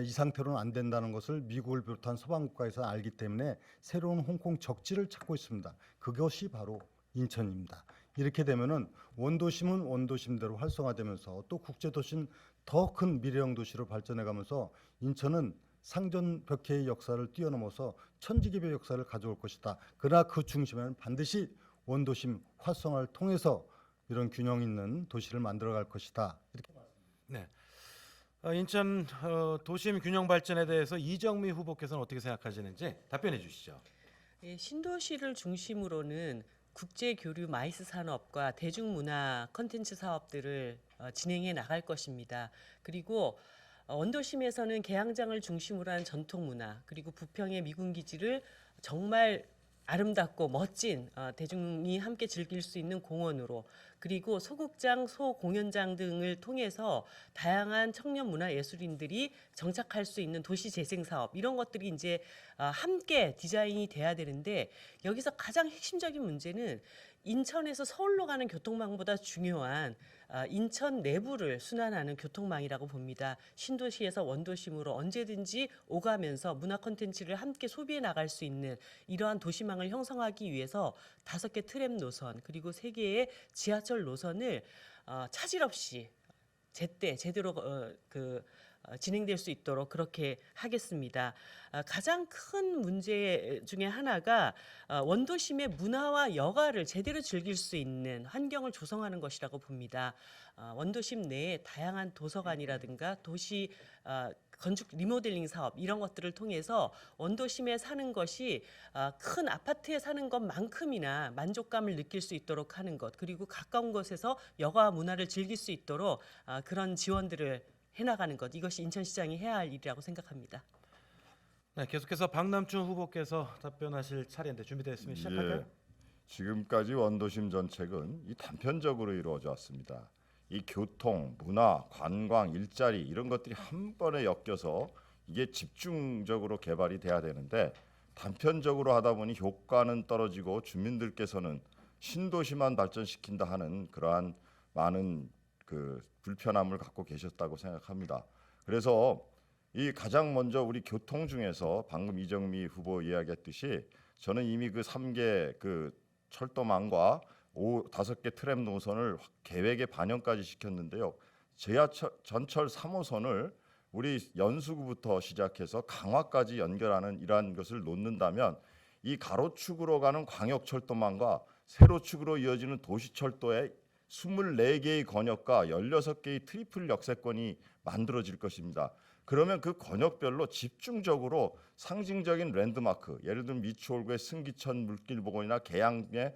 이 상태로는 안 된다는 것을 미국을 비롯한 서방 국가에서 알기 때문에 새로운 홍콩 적지를 찾고 있습니다. 그것이 바로 인천입니다. 이렇게 되면은 원도심은 원도심대로 활성화되면서 또 국제도시는 더 큰 미래형 도시로 발전해가면서 인천은 상전벽해의 역사를 뛰어넘어서 천지개벽 역사를 가져올 것이다. 그러나 그 중심에는 반드시 원도심 활성화를 통해서 이런 균형 있는 도시를 만들어갈 것이다. 이렇게 네. 인천 도심 균형 발전에 대해서 이정미 후보께서는 어떻게 생각하시는지 답변해 주시죠. 예, 신도시를 중심으로는 국제 교류 마이스 산업과 대중문화 컨텐츠 사업들을 진행해 나갈 것입니다. 그리고 원도심에서는 계양장을 중심으로 한 전통 문화 그리고 부평의 미군 기지를 정말 아름답고 멋진 대중이 함께 즐길 수 있는 공원으로 그리고 소극장, 소공연장 등을 통해서 다양한 청년 문화 예술인들이 정착할 수 있는 도시 재생 사업 이런 것들이 이제 함께 디자인이 돼야 되는데 여기서 가장 핵심적인 문제는 인천에서 서울로 가는 교통망보다 중요한 인천 내부를 순환하는 교통망이라고 봅니다. 신도시에서 원도심으로 언제든지 오가면서 문화 콘텐츠를 함께 소비해 나갈 수 있는 이러한 도시망을 형성하기 위해서 5개 트램 노선 그리고 3개의 지하철 노선을 차질 없이 제대로 진행될 수 있도록 그렇게 하겠습니다. 가장 큰 문제 중에 하나가 원도심의 문화와 여가를 제대로 즐길 수 있는 환경을 조성하는 것이라고 봅니다. 원도심 내에 다양한 도서관이라든가 도시 건축 리모델링 사업 이런 것들을 통해서 원도심에 사는 것이 큰 아파트에 사는 것만큼이나 만족감을 느낄 수 있도록 하는 것 그리고 가까운 곳에서 여가 문화를 즐길 수 있도록 그런 지원들을 해나가는 것 이것이 인천시장이 해야 할 일이라고 생각합니다. 네, 계속해서 박남춘 후보께서 답변하실 차례인데 준비되었으면 시작할까요? 예, 지금까지 원도심 정책은 이 단편적으로 이루어져 왔습니다. 이 교통, 문화, 관광, 일자리 이런 것들이 한 번에 엮여서 이게 집중적으로 개발이 돼야 되는데 단편적으로 하다 보니 효과는 떨어지고 주민들께서는 신도시만 발전시킨다 하는 그러한 많은 불편함을 갖고 계셨다고 생각합니다. 그래서 이 가장 먼저 우리 교통 중에서 방금 이정미 후보 이야기했듯이 저는 이미 그 3개 철도망과 5개 트램 노선을 계획에 반영까지 시켰는데요. 지하철 전철 3호선을 우리 연수구부터 시작해서 강화까지 연결하는 이러한 것을 놓는다면 이 가로축으로 가는 광역철도망과 세로축으로 이어지는 도시철도의 24개의 권역과 16개의 트리플 역세권이 만들어질 것입니다. 그러면 그 권역별로 집중적으로 상징적인 랜드마크, 예를 들면 미추홀구의 승기천 물길복원이나 계양의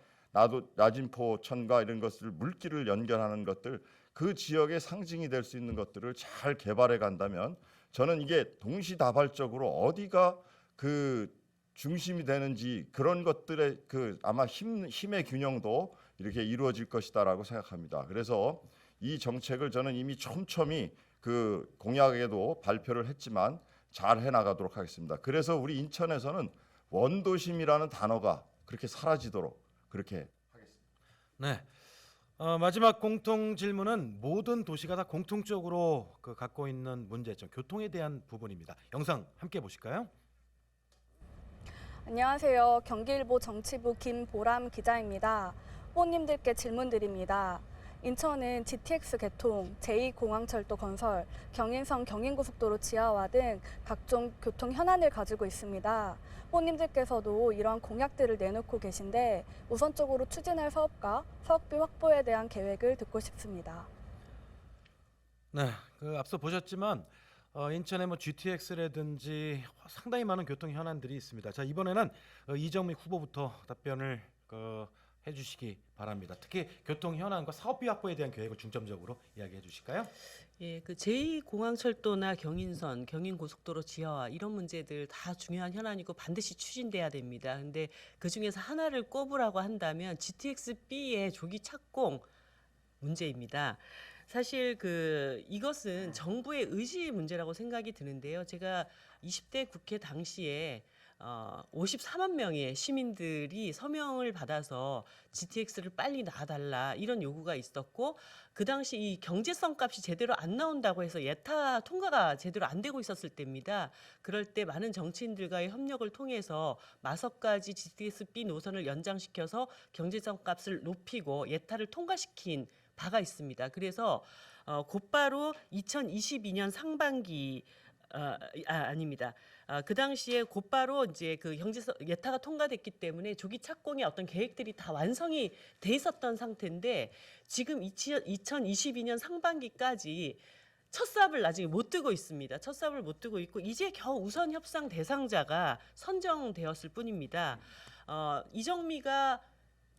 나진포천과 이런 것을 물길을 연결하는 것들, 그 지역의 상징이 될 수 있는 것들을 잘 개발해 간다면 저는 이게 동시다발적으로 어디가 중심이 되는지 그런 것들의 아마 힘의 균형도 이렇게 이루어질 것이다라고 생각합니다. 그래서 이 정책을 저는 이미 촘촘히 공약에도 발표를 했지만 잘 해나가도록 하겠습니다. 그래서 우리 인천에서는 원도심이라는 단어가 그렇게 사라지도록 그렇게 하겠습니다. 네. 마지막 공통 질문은 모든 도시가 다 공통적으로 갖고 있는 문제점, 교통에 대한 부분입니다. 영상 함께 보실까요? 안녕하세요. 경기일보 정치부 김보람 기자입니다. 후보님들께 질문드립니다. 인천은 GTX 개통, 제2공항철도 건설, 경인선 경인고속도로 지하화 등 각종 교통 현안을 가지고 있습니다. 후보님들께서도 이러한 공약들을 내놓고 계신데 우선적으로 추진할 사업과 사업비 확보에 대한 계획을 듣고 싶습니다. 네, 앞서 보셨지만 인천의 GTX라든지 상당히 많은 교통 현안들이 있습니다. 자, 이번에는 이정미 후보부터 답변을 해주시기 바랍니다. 특히 교통 현안과 사업비 확보에 대한 계획을 중점적으로 이야기해 주실까요? 예, 제2공항철도나 경인선, 경인고속도로 지하화 이런 문제들 다 중요한 현안이고 반드시 추진돼야 됩니다. 근데 그 중에서 하나를 꼽으라고 한다면 GTX-B의 조기 착공 문제입니다. 사실 이것은 정부의 의지 문제라고 생각이 드는데요. 제가 20대 국회 당시에 54만 명의 시민들이 서명을 받아서 GTX를 빨리 놔달라 이런 요구가 있었고 그 당시 이 경제성 값이 제대로 안 나온다고 해서 예타 통과가 제대로 안 되고 있었을 때입니다. 그럴 때 많은 정치인들과의 협력을 통해서 마석까지 GTX-B 노선을 연장시켜서 경제성 값을 높이고 예타를 통과시킨 바가 있습니다. 그래서 곧바로 2022년 상반기 아닙니다. 그 당시에 곧바로 이제 경제성 예타가 통과됐기 때문에 조기 착공의 어떤 계획들이 다 완성이 돼 있었던 상태인데 지금 2022년 상반기까지 첫 삽을 아직 못 뜨고 있습니다. 첫 삽을 못 뜨고 있고 이제 겨우 우선 협상 대상자가 선정되었을 뿐입니다. 이정미가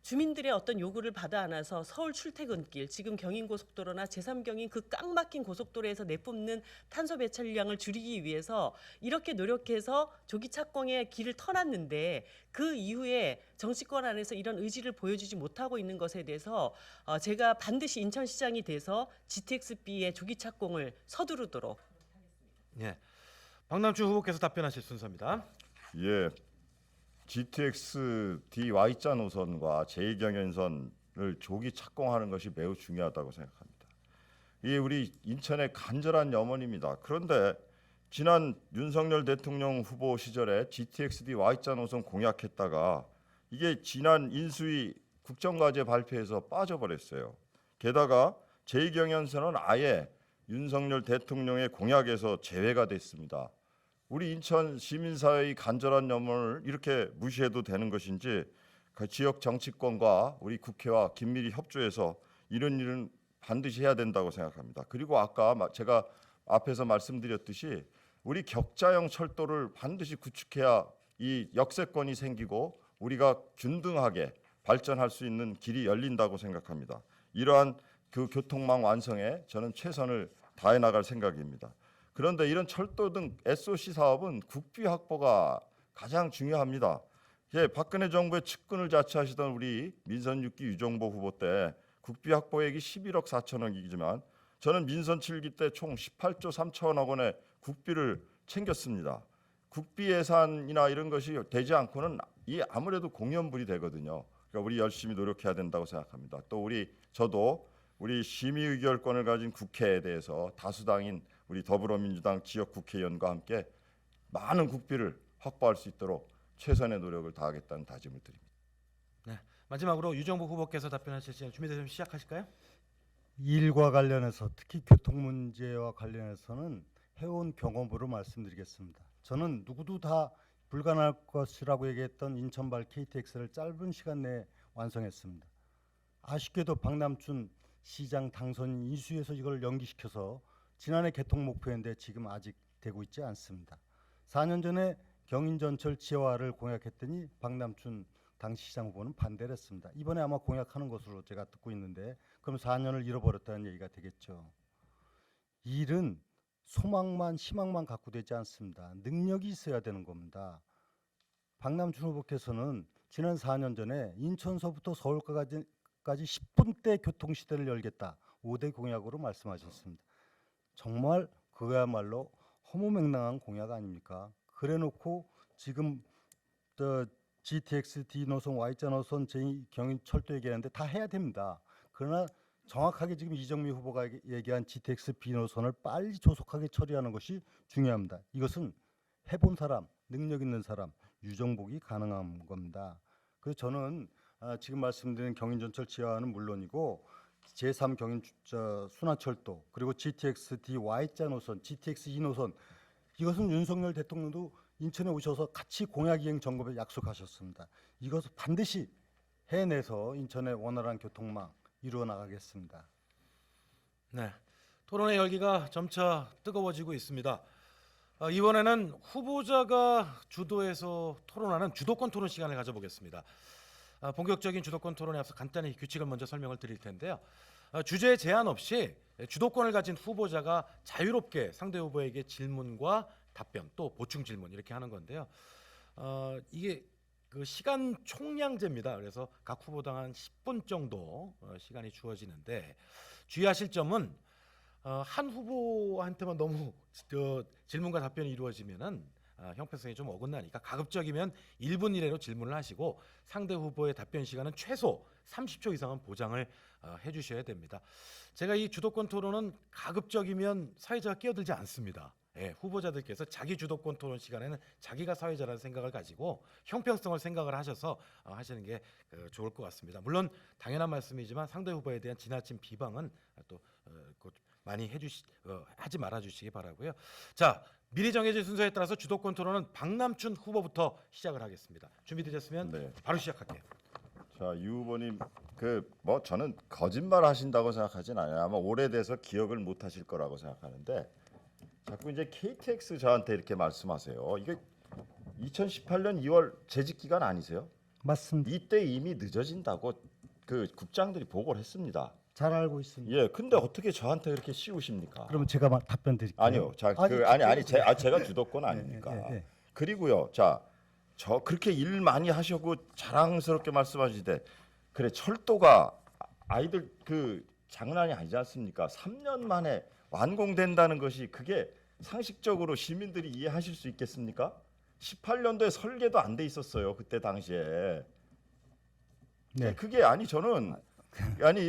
주민들의 어떤 요구를 받아 안아서 서울 출퇴근길, 지금 경인고속도로나 제3경인 꽉 막힌 고속도로에서 내뿜는 탄소 배출량을 줄이기 위해서 이렇게 노력해서 조기 착공의 길을 터놨는데 그 이후에 정치권 안에서 이런 의지를 보여주지 못하고 있는 것에 대해서 제가 반드시 인천시장이 돼서 GTX-B의 조기 착공을 서두르도록 예, 박남춘 후보께서 답변하실 순서입니다. 예, GTX D Y자 노선과 제2경인선을 조기 착공하는 것이 매우 중요하다고 생각합니다. 이게 우리 인천의 간절한 염원입니다. 그런데 지난 윤석열 대통령 후보 시절에 GTX D Y자 노선 공약했다가 이게 지난 인수위 국정과제 발표에서 빠져버렸어요. 게다가 제2경인선은 아예 윤석열 대통령의 공약에서 제외가 됐습니다. 우리 인천 시민사회의 간절한 염원을 이렇게 무시해도 되는 것인지 그 지역 정치권과 우리 국회와 긴밀히 협조해서 이런 일은 반드시 해야 된다고 생각합니다. 그리고 아까 제가 앞에서 말씀드렸듯이 우리 격자형 철도를 반드시 구축해야 이 역세권이 생기고 우리가 균등하게 발전할 수 있는 길이 열린다고 생각합니다. 이러한 그 교통망 완성에 저는 최선을 다해 나갈 생각입니다. 그런데 이런 철도 등 SOC 사업은 국비 확보가 가장 중요합니다. 예, 박근혜 정부의 측근을 자처하시던 우리 민선 6기 유정보 후보 때 국비 확보액이 11억 4천억이지만 저는 민선 7기 때 총 18조 3천억 원의 국비를 챙겼습니다. 국비 예산이나 이런 것이 되지 않고는 이 아무래도 공연불이 되거든요. 그러니까 우리 열심히 노력해야 된다고 생각합니다. 또 저도 우리 심의 의결권을 가진 국회에 대해서 다수당인 우리 더불어민주당 지역 국회의원과 함께 많은 국비를 확보할 수 있도록 최선의 노력을 다하겠다는 다짐을 드립니다. 네, 마지막으로 유정복 후보께서 답변하실 시간 준비되면 시작하실까요? 일과 관련해서 특히 교통 문제와 관련해서는 해온 경험으로 말씀드리겠습니다. 저는 누구도 다 불가능할 것이라고 얘기했던 인천발 KTX를 짧은 시간 내에 완성했습니다. 아쉽게도 박남춘 시장 당선 인수위에서 이걸 연기시켜서 지난해 개통 목표인데 지금 아직 되고 있지 않습니다. 4년 전에 경인전철 지하화를 공약했더니 박남춘 당시 시장 후보는 반대를 했습니다. 이번에 아마 공약하는 것으로 제가 듣고 있는데 그럼 4년을 잃어버렸다는 얘기가 되겠죠. 일은 소망만 희망만 갖고 되지 않습니다. 능력이 있어야 되는 겁니다. 박남춘 후보께서는 지난 4년 전에 인천서부터 서울까지 10분대 교통시대를 열겠다. 5대 공약으로 말씀하셨습니다. 정말 그야말로 허무맹랑한 공약 아닙니까? 그래놓고 지금 GTX D 노선, Y자 노선, 제2경인철도 얘기하는데 다 해야 됩니다. 그러나 정확하게 지금 이정미 후보가 얘기한 GTX B 노선을 빨리 조속하게 처리하는 것이 중요합니다. 이것은 해본 사람, 능력 있는 사람, 유정복이 가능한 겁니다. 그래서 저는 지금 말씀드린 경인전철 지하화는 물론이고 제3 경인 순환철도 그리고 GTX D Y자 노선, GTX E 노선 이것은 윤석열 대통령도 인천에 오셔서 같이 공약 이행 점검에 약속하셨습니다. 이것을 반드시 해내서 인천의 원활한 교통망 이루어 나가겠습니다. 네, 토론의 열기가 점차 뜨거워지고 있습니다. 이번에는 후보자가 주도해서 토론하는 주도권 토론 시간을 가져보겠습니다. 본격적인 주도권 토론에 앞서 간단히 규칙을 먼저 설명을 드릴 텐데요. 주제 제한 없이 주도권을 가진 후보자가 자유롭게 상대 후보에게 질문과 답변 또 보충 질문 이렇게 하는 건데요. 이게 그 시간 총량제입니다. 그래서 각 후보당 한 10분 정도 시간이 주어지는데 주의하실 점은 한 후보한테만 너무 질문과 답변이 이루어지면은 형평성이 좀 어긋나니까 가급적이면 1분 이내로 질문을 하시고 상대 후보의 답변 시간은 최소 30초 이상은 보장을 해주셔야 됩니다. 제가 이 주도권 토론은 가급적이면 사회자가 끼어들지 않습니다. 예, 후보자들께서 자기 주도권 토론 시간에는 자기가 사회자라는 생각을 가지고 형평성을 생각을 하셔서 하시는 게 좋을 것 같습니다. 물론 당연한 말씀이지만 상대 후보에 대한 지나친 비방은 또 많이 하지 말아주시기 바라고요. 자, 미리 정해진 순서에 따라서 주도권 토론은 박남춘 후보부터 시작을 하겠습니다. 준비되셨으면 네. 바로 시작할게요. 자, 유 후보님 저는 거짓말 하신다고 생각하진 않아요. 아마 오래돼서 기억을 못 하실 거라고 생각하는데 자꾸 이제 KTX 저한테 이렇게 말씀하세요. 이게 2018년 2월 재직 기간 아니세요? 맞습니다. 이때 이미 늦어진다고 그 국장들이 보고를 했습니다. 잘 알고 있습니다. 예, 근데 어떻게 저한테 그렇게 씌우십니까? 그러면 제가 답변 드릴게요. 아니요, 제가 주도권 아닙니까? 예. 그리고요, 저 그렇게 일 많이 하시고 자랑스럽게 말씀하시되 그래 철도가 아이들 그 장난이 아니지 않습니까? 3년 만에 완공된다는 것이 그게 상식적으로 시민들이 이해하실 수 있겠습니까? 18년도에 설계도 안 돼 있었어요 그때 당시에. 네. 그게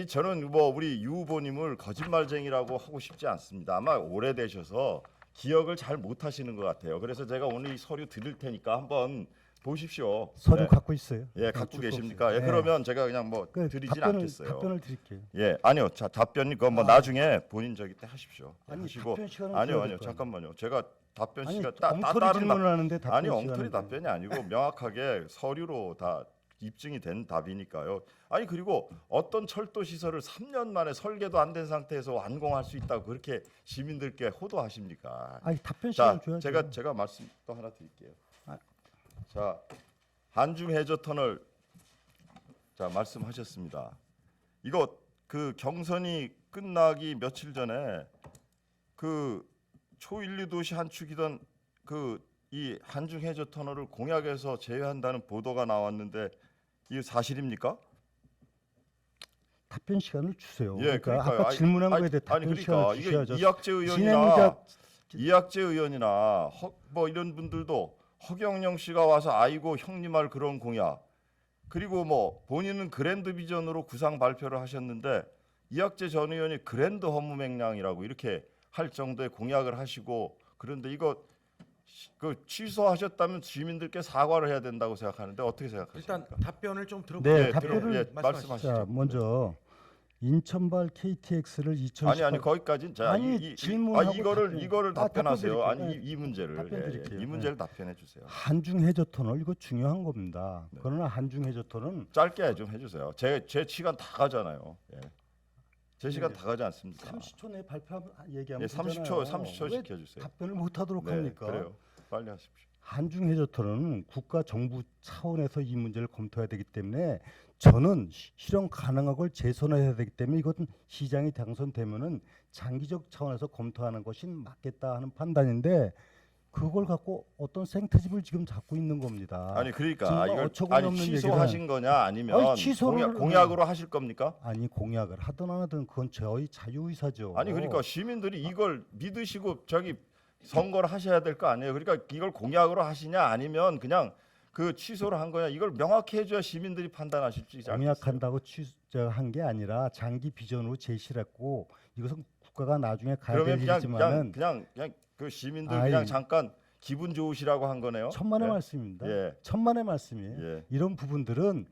저는 뭐 우리 유 후보님을 거짓말쟁이라고 하고 싶지 않습니다. 아마 오래되셔서 기억을 잘 못하시는 것 같아요. 그래서 제가 오늘 이 서류 드릴 테니까 한번 보십시오. 서류 네. 갖고 있어요. 예, 갖고 줄 거 계십니까? 없어요. 예, 그러면 제가 그냥 뭐 드리진 않겠어요. 답변을 드릴게요. 예, 아니요. 자, 답변이 그거 뭐 나중에 본인 저기 때 하십시오. 아니, 하시고 답변 시간은 아니요, 줘야 아니요. 될 거 잠깐만요. 제가 답변 아니, 시간 엉터리 다른 질문을 하는데 답변 아니, 엉터리 시간은 답변이 아니고 명확하게 서류로 다 입증이 된 답이니까요. 아니 그리고 어떤 철도 시설을 3년 만에 설계도 안 된 상태에서 완공할 수 있다고 그렇게 시민들께 호도하십니까? 아니, 답변 자, 시간 줘야죠. 제가 말씀 또 하나 드릴게요. 아. 자, 한중 해저 터널 자 말씀하셨습니다. 이거 그 경선이 끝나기 며칠 전에 그 초1, 2도시 한 축이던 그 이 한중 해저 터널을 공약에서 제외한다는 보도가 나왔는데 이게 사실입니까? 답변 시간을 주세요. 예, 그러니까 그러니까요. 아까 질문한 거에 대해 답변 그러니까 시간을 이게 주셔야죠. 이학재 의원이나 뭐 이런 분들도 허경영 씨가 와서 아이고 형님 할 그런 공약 그리고 뭐 본인은 그랜드 비전으로 구상 발표를 하셨는데 이학재 전 의원이 그랜드 허무맹랑이라고 이렇게 할 정도의 공약을 하시고 그런데 이거 그 취소하셨다면 주민들께 사과를 해야 된다고 생각하는데 어떻게 생각하십니까? 일단 답변을 좀 들어보세요. 네, 답변을 말씀하시죠. 자, 먼저 인천발 KTX를 2018 아니 거기까지는 자 아니, 질문하고 이거를 답변. 답변하세요. 답변 아니 드릴게요. 이 문제를 답변 드릴게요. 이 문제를 답변해 주세요. 한중 해저 터널 이거 중요한 겁니다. 네. 그러나 한중 해저 터널은 짧게 좀 해주세요. 제 시간 다 가잖아요. 예. 제 시간 네. 다 가지 않습니까? 30초 내에 얘기하면 예, 30초 왜 시켜주세요. 답변을 못 하도록 네, 합니까? 그래요. 빨리 하십시오. 한중 해저 터널은 국가 정부 차원에서 이 문제를 검토해야 되기 때문에 저는 실현 가능한 걸 재선해야 되기 때문에 이것은 시장이 당선되면은 장기적 차원에서 검토하는 것이 맞겠다 하는 판단인데 그걸 갖고 어떤 생트집을 지금 잡고 있는 겁니다. 아니 그러니까 정말 이걸 어처구니 없는 취소하신 거냐 아니면 아니, 취소를 공약으로 하실 겁니까? 아니 공약을 하든 안 하든 그건 저희 자유의사죠. 아니 그러니까 시민들이 이걸 믿으시고 저기 선거를 하셔야 될 거 아니에요. 그러니까 이걸 공약으로 하시냐 아니면 그냥 그 취소를 한 거냐 이걸 명확히 해줘야 시민들이 판단하실 수 있지 않겠어요? 공약한다고 취소한 게 아니라 장기 비전으로 제시를 했고 이것은 국가가 나중에 가야 될 그러면 일이지만은 그냥 그 시민들 아이, 그냥 잠깐 기분 좋으시라고 한 거네요. 천만의 네. 말씀입니다. 예. 천만의 말씀이에요. 예. 이런 부분들은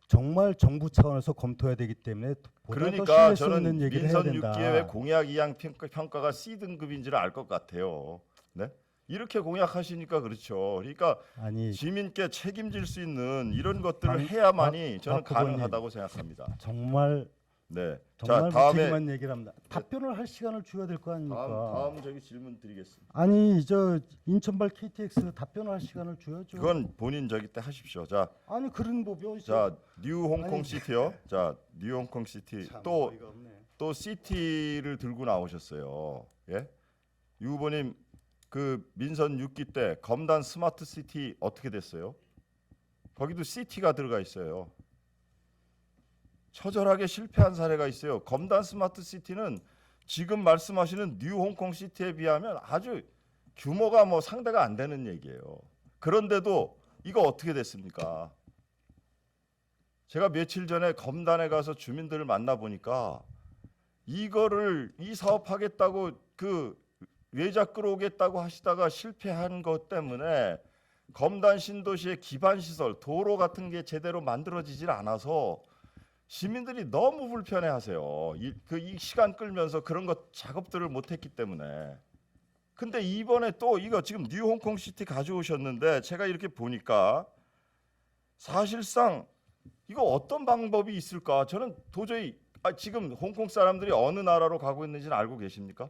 정말 정부 차원에서 검토해야 되기 때문에 보다 더 그러니까 신뢰성 저는 있는 얘기를 해야 민선 된다. 6기의 공약 이양 평가가 C 등급인지를 알 것 같아요. 네? 이렇게 공약하시니까 그렇죠. 그러니까 아니 시민께 책임질 수 있는 이런 것들을 박- 해야만이 저는 박 후보님. 가능하다고 생각합니다. 정말 네. 정말 자, 다음에 무책임한 얘기를 합니다. 답변을 할 시간을 줘야 될 거 아닙니까? 다음 저기 질문 드리겠습니다. 아니 저 인천발 KTX 답변을 할 시간을 줘야죠. 그건 본인 저기 때 하십시오. 자, 아니 그런 법이 어디 자, 뉴 홍콩 아니, 시티요. 자, 뉴 홍콩 시티 참 또 어이가 없네. 또 시티를 들고 나오셨어요. 예? 유 후보님 그 민선 6기 때 검단 스마트 시티 어떻게 됐어요? 거기도 시티가 들어가 있어요. 처절하게 실패한 사례가 있어요. 검단 스마트 시티는 지금 말씀하시는 뉴 홍콩 시티에 비하면 아주 규모가 뭐 상대가 안 되는 얘기예요. 그런데도 이거 어떻게 됐습니까? 제가 며칠 전에 검단에 가서 주민들을 만나 보니까 이거를 이 사업하겠다고 그 외자 끌어오겠다고 하시다가 실패한 것 때문에 검단 신도시의 기반 시설, 도로 같은 게 제대로 만들어지질 않아서 시민들이 너무 불편해하세요. 이 시간 끌면서 그런 것 작업들을 못했기 때문에. 근데 이번에 또 이거 지금 뉴 홍콩 시티 가져오셨는데 제가 이렇게 보니까 사실상 이거 어떤 방법이 있을까? 저는 도저히 지금 홍콩 사람들이 어느 나라로 가고 있는지는 알고 계십니까?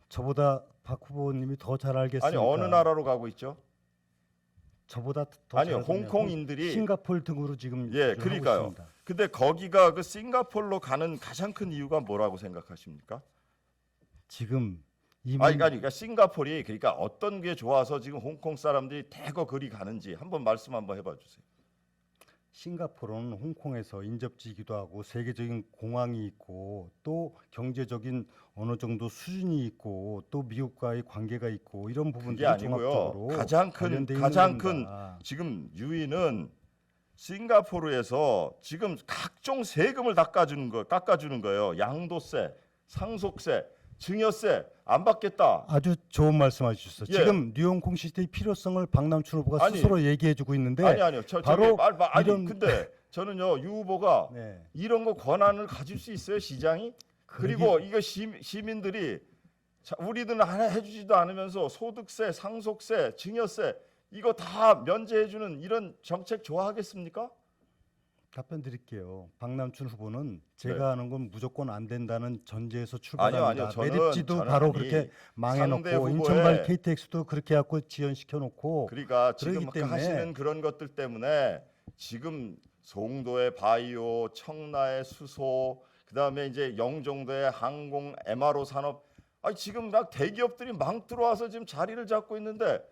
저보다 박 후보님이 더 잘 알겠으니까. 아니 어느 나라로 가고 있죠? 저보다 더 아니요, 잘 알겠네요. 홍콩인들이 싱가포르 등으로 지금 예, 하고 그러니까요. 있습니다. 근데 거기가 그 싱가포르로 가는 가장 큰 이유가 뭐라고 생각하십니까? 지금 이미 그러니까 싱가포르이 그러니까 어떤 게 좋아서 지금 홍콩 사람들이 대거 그리 가는지 말씀 한번 해봐 주세요. 싱가포르는 홍콩에서 인접지기도 하고 세계적인 공항이 있고 또 경제적인 어느 정도 수준이 있고 또 미국과의 관계가 있고 이런 그게 부분들이 아니고요. 종합적으로 가장 관련돼 큰 있는 겁니다. 지금 유인은 싱가포르에서 지금 각종 세금을 깎아주는 거예요. 양도세, 상속세, 증여세 안 받겠다. 아주 좋은 말씀하셨어요. 예. 지금 뉴홍콩 시티의 필요성을 박남춘 후보가 아니, 스스로 얘기해주고 있는데 아니요. 바로 아니 이런- 근데 저는요 유 후보가 네. 이런 거 권한을 가질 수 있어요 시장이? 그리고 이거 시민들이 우리들은 하나 해주지도 않으면서 소득세, 상속세, 증여세 이거 다 면제해주는 이런 정책 좋아하겠습니까? 답변 드릴게요. 박남춘 후보는 제가 네. 하는 건 무조건 안 된다는 전제에서 아니요. 출발합니다. 저는 매립지도 바로 아니, 그렇게 상대 망해놓고 후보의- 인천발 KTX도 그렇게 갖고 지연시켜놓고 그러니까 지금 그러기 때문에 하시는 그런 것들 때문에 지금 송도의 바이오, 청라의 수소, 그다음에 이제 영종도의 항공, MRO 산업, 지금 막 대기업들이 막 들어와서 지금 자리를 잡고 있는데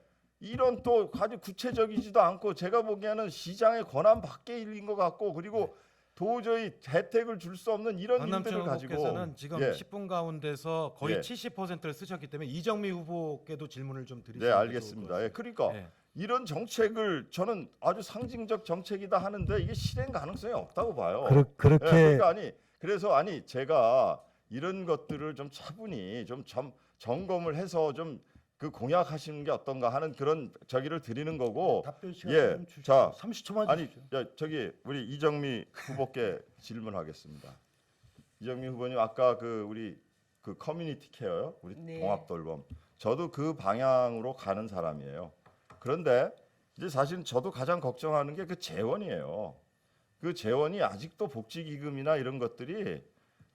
이런 또 아주 구체적이지도 않고 제가 보기에는 시장의 권한 밖에 일인 것 같고 그리고 도저히 혜택을 줄 수 없는 이런 박남춘 일들을 가지고 후보께서는 지금 예. 10분 가운데서 거의 예. 70%를 쓰셨기 때문에 이정미 후보께도 질문을 좀 드리시면 네 좋을 알겠습니다. 것 예, 그러니까 같습니다. 예. 이런 정책을 저는 아주 상징적 정책이다 하는데 이게 실행 가능성이 없다고 봐요. 그렇게 예, 그러니까 그래서 제가 이런 것들을 좀 차분히 좀 점검을 해서 좀 그 공약하시는 게 어떤가 하는 그런 저기를 드리는 거고. 답변 시간 예, 좀 주시죠. 자, 30초만 아니, 주십시오. 저기 우리 이정미 후보께 질문하겠습니다. 이정미 후보님 아까 우리 커뮤니티 케어요, 우리 네. 동합돌봄. 저도 그 방향으로 가는 사람이에요. 그런데 이제 사실 저도 가장 걱정하는 게 그 재원이에요. 그 재원이 아직도 복지기금이나 이런 것들이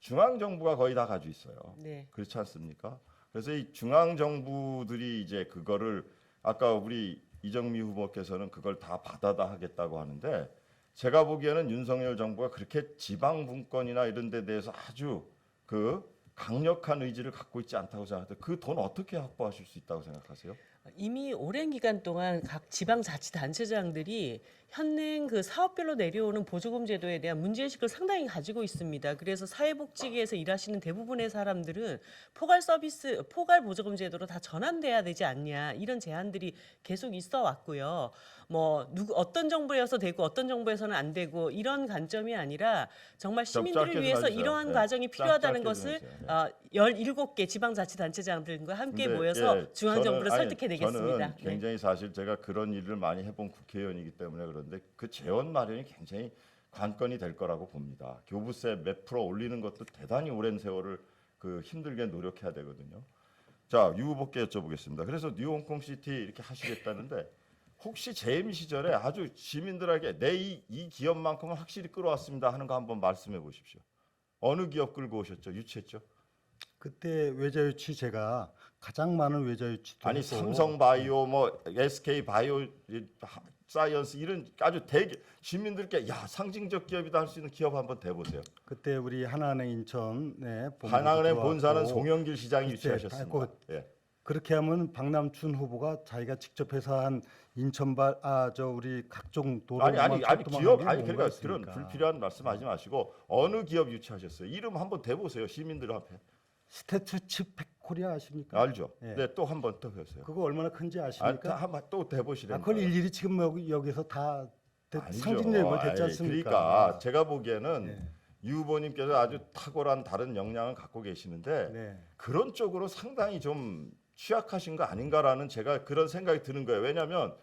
중앙 정부가 거의 다 가지고 있어요. 네. 그렇지 않습니까? 그래서 이 중앙 정부들이 이제 그거를 아까 우리 이정미 후보께서는 그걸 다 받아다 하겠다고 하는데 제가 보기에는 윤석열 정부가 그렇게 지방 분권이나 이런 데 대해서 아주 강력한 의지를 갖고 있지 않다고 생각하는데 그 돈 어떻게 확보하실 수 있다고 생각하세요? 이미 오랜 기간 동안 각 지방자치단체장들이 현행 그 사업별로 내려오는 보조금 제도에 대한 문제의식을 상당히 가지고 있습니다. 그래서 사회복지계에서 일하시는 대부분의 사람들은 포괄 보조금 제도로 다 전환돼야 되지 않냐 이런 제안들이 계속 있어 왔고요. 어떤 정부여서 되고 어떤 정부에서는 안 되고 이런 관점이 아니라 정말 시민들을 짧게 좀 위해서 해주세요. 이러한 네. 과정이 필요하다는 짧게 좀 것을 해주세요. 17개 지방자치단체장들과 함께 근데, 모여서 예, 중앙정부를 저는 설득해내겠습니다. 저는 굉장히 사실 제가 그런 일을 많이 해본 국회의원이기 때문에 그런데 그 재원 마련이 굉장히 관건이 될 거라고 봅니다. 교부세 몇 프로 올리는 것도 대단히 오랜 세월을 힘들게 노력해야 되거든요. 자, 유 후보께 여쭤보겠습니다. 그래서 뉴홍콩 시티 이렇게 하시겠다는데 혹시 재임 시절에 아주 시민들에게 내 이 기업만큼은 확실히 끌어왔습니다 하는 거 한번 말씀해 보십시오. 어느 기업 끌고 오셨죠? 유치했죠? 그때 외자 유치 제가 가장 많은 외자 유치도 아니 했고, 삼성바이오 뭐 SK바이오 사이언스 이런 아주 대기 시민들께 야 상징적 기업이다 할 수 있는 기업 한번 대보세요. 그때 우리 하나은행 인천에 본부도 하나은행 들어왔고, 본사는 송영길 시장이 그때 유치하셨습니다. 딱 예. 그렇게 하면 박남춘 후보가 자기가 직접 해서 한 인천발 우리 각종 도로 아니 기업 그러니까 그런 불필요한 말씀하지 마시고 어느 기업 유치하셨어요? 이름 한번 대보세요 시민들 앞에. 스태츠칩 코리아 아십니까? 알죠? 예. 네, 또 한 번 더 해보세요. 그거 얼마나 큰지 아십니까? 한번 또 대보시래요. 그걸 일일이 지금 여기서 다 아니죠. 상징적인 됐지 않습니까? 그러니까 제가 보기에는 네. 유 후보님께서 아주 탁월한 다른 역량을 갖고 계시는데 네. 그런 쪽으로 상당히 좀 취약하신 거 아닌가라는 제가 그런 생각이 드는 거예요. 왜냐하면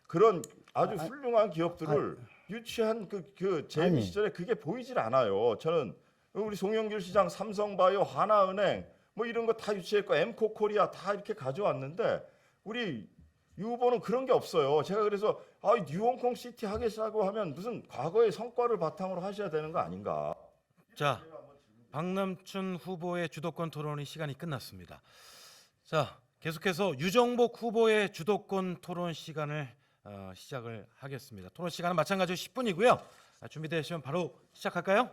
그런 아주 훌륭한 기업들을 유치한 그 재임 아니. 시절에 그게 보이질 않아요. 저는 우리 송영길 시장, 삼성바이오, 하나은행 뭐 이런 거 다 유치했고 엠코 코리아 다 이렇게 가져왔는데 우리 유 후보는 그런 게 없어요. 제가 그래서 뉴홍콩 시티 하겠다고 하면 무슨 과거의 성과를 바탕으로 하셔야 되는 거 아닌가? 자, 박남춘 후보의 주도권 토론이 시간이 끝났습니다. 자, 계속해서 유정복 후보의 주도권 토론 시간을 시작을 하겠습니다. 토론 시간은 마찬가지로 10분이고요. 준비되시면 바로 시작할까요?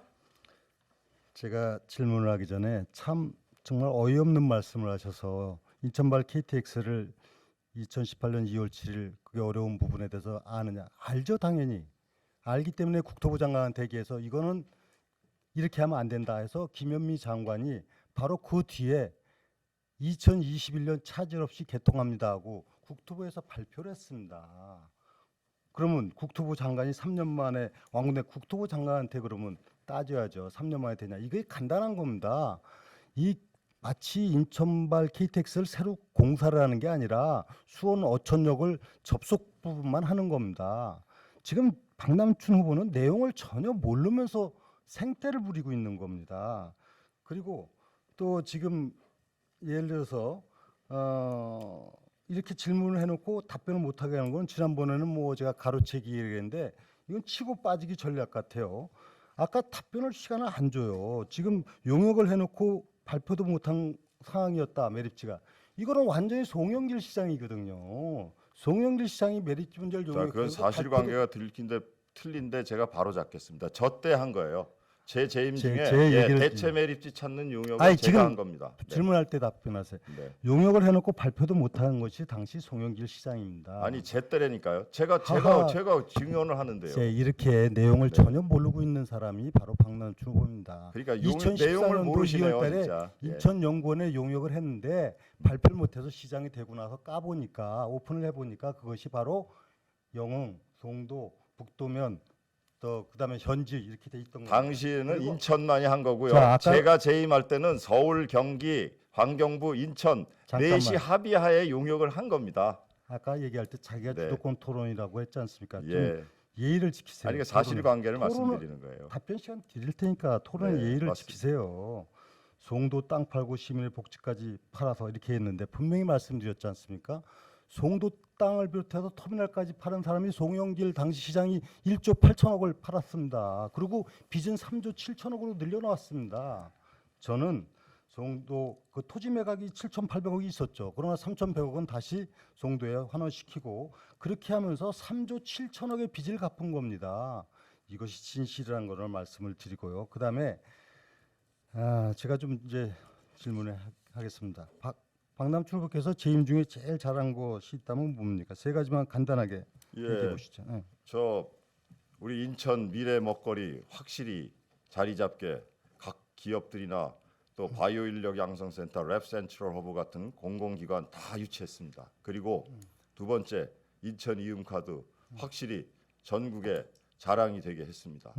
제가 질문을 하기 전에 참 정말 어이없는 말씀을 하셔서 인천발 KTX를 2018년 2월 7일 그게 어려운 부분에 대해서 아느냐? 알죠, 당연히. 알기 때문에 국토부 장관한테 얘기해서 이거는 이렇게 하면 안 된다 해서 김현미 장관이 바로 그 뒤에 2021년 차질 없이 개통합니다 하고 국토부에서 발표를 했습니다. 그러면 국토부 장관이 3년 만에 왕군의 국토부 장관한테 그러면 따져야죠. 3년 만에 되냐. 이게 간단한 겁니다. 이 마치 인천발 KTX를 새로 공사를 하는 게 아니라 수원 어천역을 접속 부분만 하는 겁니다. 지금 박남춘 후보는 내용을 전혀 모르면서 생떼를 부리고 있는 겁니다. 그리고 또 지금 예를 들어서 이렇게 질문을 해놓고 답변을 못하게 하는 건 지난번에는 뭐 제가 가로채기 얘기했는데 이건 치고 빠지기 전략 같아요. 아까 답변을 시간을 안 줘요. 지금 용역을 해놓고 발표도 못한 상황이었다 매립지가. 이거는 완전히 송영길 시장이거든요. 송영길 시장이 매립지 문제를 자, 용역해서 그건 사실관계가 틀린데 제가 바로 잡겠습니다. 저 때 한 거예요. 제 재임 중에 대체 매립지 찾는 용역을 아니, 제가 한 겁니다. 네. 질문할 때 답변하세요. 네. 용역을 해놓고 발표도 못한 것이 당시 송영길 시장입니다. 아니 제 때라니까요. 제가 증언을 하는데요. 이렇게 내용을 전혀 모르고 있는 사람이 바로 박남춘 후보입니다. 그러니까 2014년도 내용을 모르시네요, 2월달에 진짜. 예. 인천연구원에 용역을 했는데 발표를 못해서 시장이 되고 나서 까보니까 오픈을 해보니까 그것이 바로 영흥, 송도, 북도면 또 그다음에 현지 이렇게 돼 있던 거예요. 당시에는 인천만이 한 거고요. 자, 아까- 제가 재임할 때는 서울, 경기, 환경부, 인천 잠깐만. 넷이 합의하에 용역을 한 겁니다. 아까 얘기할 때 자기가 네. 주도권 토론이라고 했지 않습니까? 좀 예. 예의를 지키세요. 아니 그 사실관계를 토론은- 말씀드리는 거예요. 답변 시간 드릴 테니까 토론의 네, 예의를 맞습니다. 지키세요. 송도 땅 팔고 시민의 복지까지 팔아서 이렇게 했는데 분명히 말씀드렸지 않습니까? 송도 땅을 비롯해서 터미널까지 파는 사람이 송영길 당시 시장이 1조 8천억을 팔았습니다. 그리고 빚은 3조 7천억으로 늘려나왔습니다. 저는 송도 그 토지 매각이 7,800억이 있었죠. 그러나 3,100억은 다시 송도에 환원시키고 그렇게 하면서 3조 7천억의 빚을 갚은 겁니다. 이것이 진실이라는 것을 말씀을 드리고요. 그다음에 제가 좀 이제 질문을 하겠습니다. 박남춘 후보께서 재임 중에 제일 잘한 것이 있다면 뭡니까? 세 가지만 간단하게 얘기해 보시죠. 네. 저 우리 인천 미래 먹거리 확실히 자리 잡게 각 기업들이나 또 바이오 인력 양성센터, 랩센트럴 허브 같은 공공기관 다 유치했습니다. 그리고 두 번째 인천 이음카드 확실히 전국에 자랑이 되게 했습니다.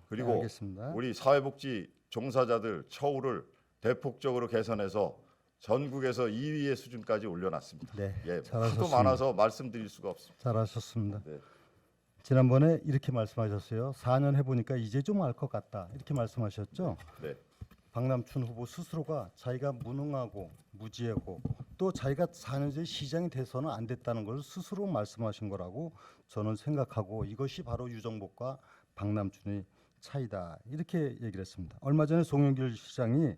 그리고 알겠습니다. 우리 사회복지 종사자들 처우를 대폭적으로 개선해서 전국에서 2위의 수준까지 올려놨습니다. 네, 예, 하도 잘하셨습니다. 많아서 말씀드릴 수가 없습니다. 잘하셨습니다. 네. 지난번에 이렇게 말씀하셨어요. 4년 해보니까 이제 좀 알 것 같다. 이렇게 말씀하셨죠. 네. 박남춘 후보 스스로가 자기가 무능하고 무지하고 또 자기가 4년째 시장이 돼서는 안 됐다는 걸 스스로 말씀하신 거라고 저는 생각하고 이것이 바로 유정복과 박남춘의 차이다. 이렇게 얘기를 했습니다. 얼마 전에 송영길 시장이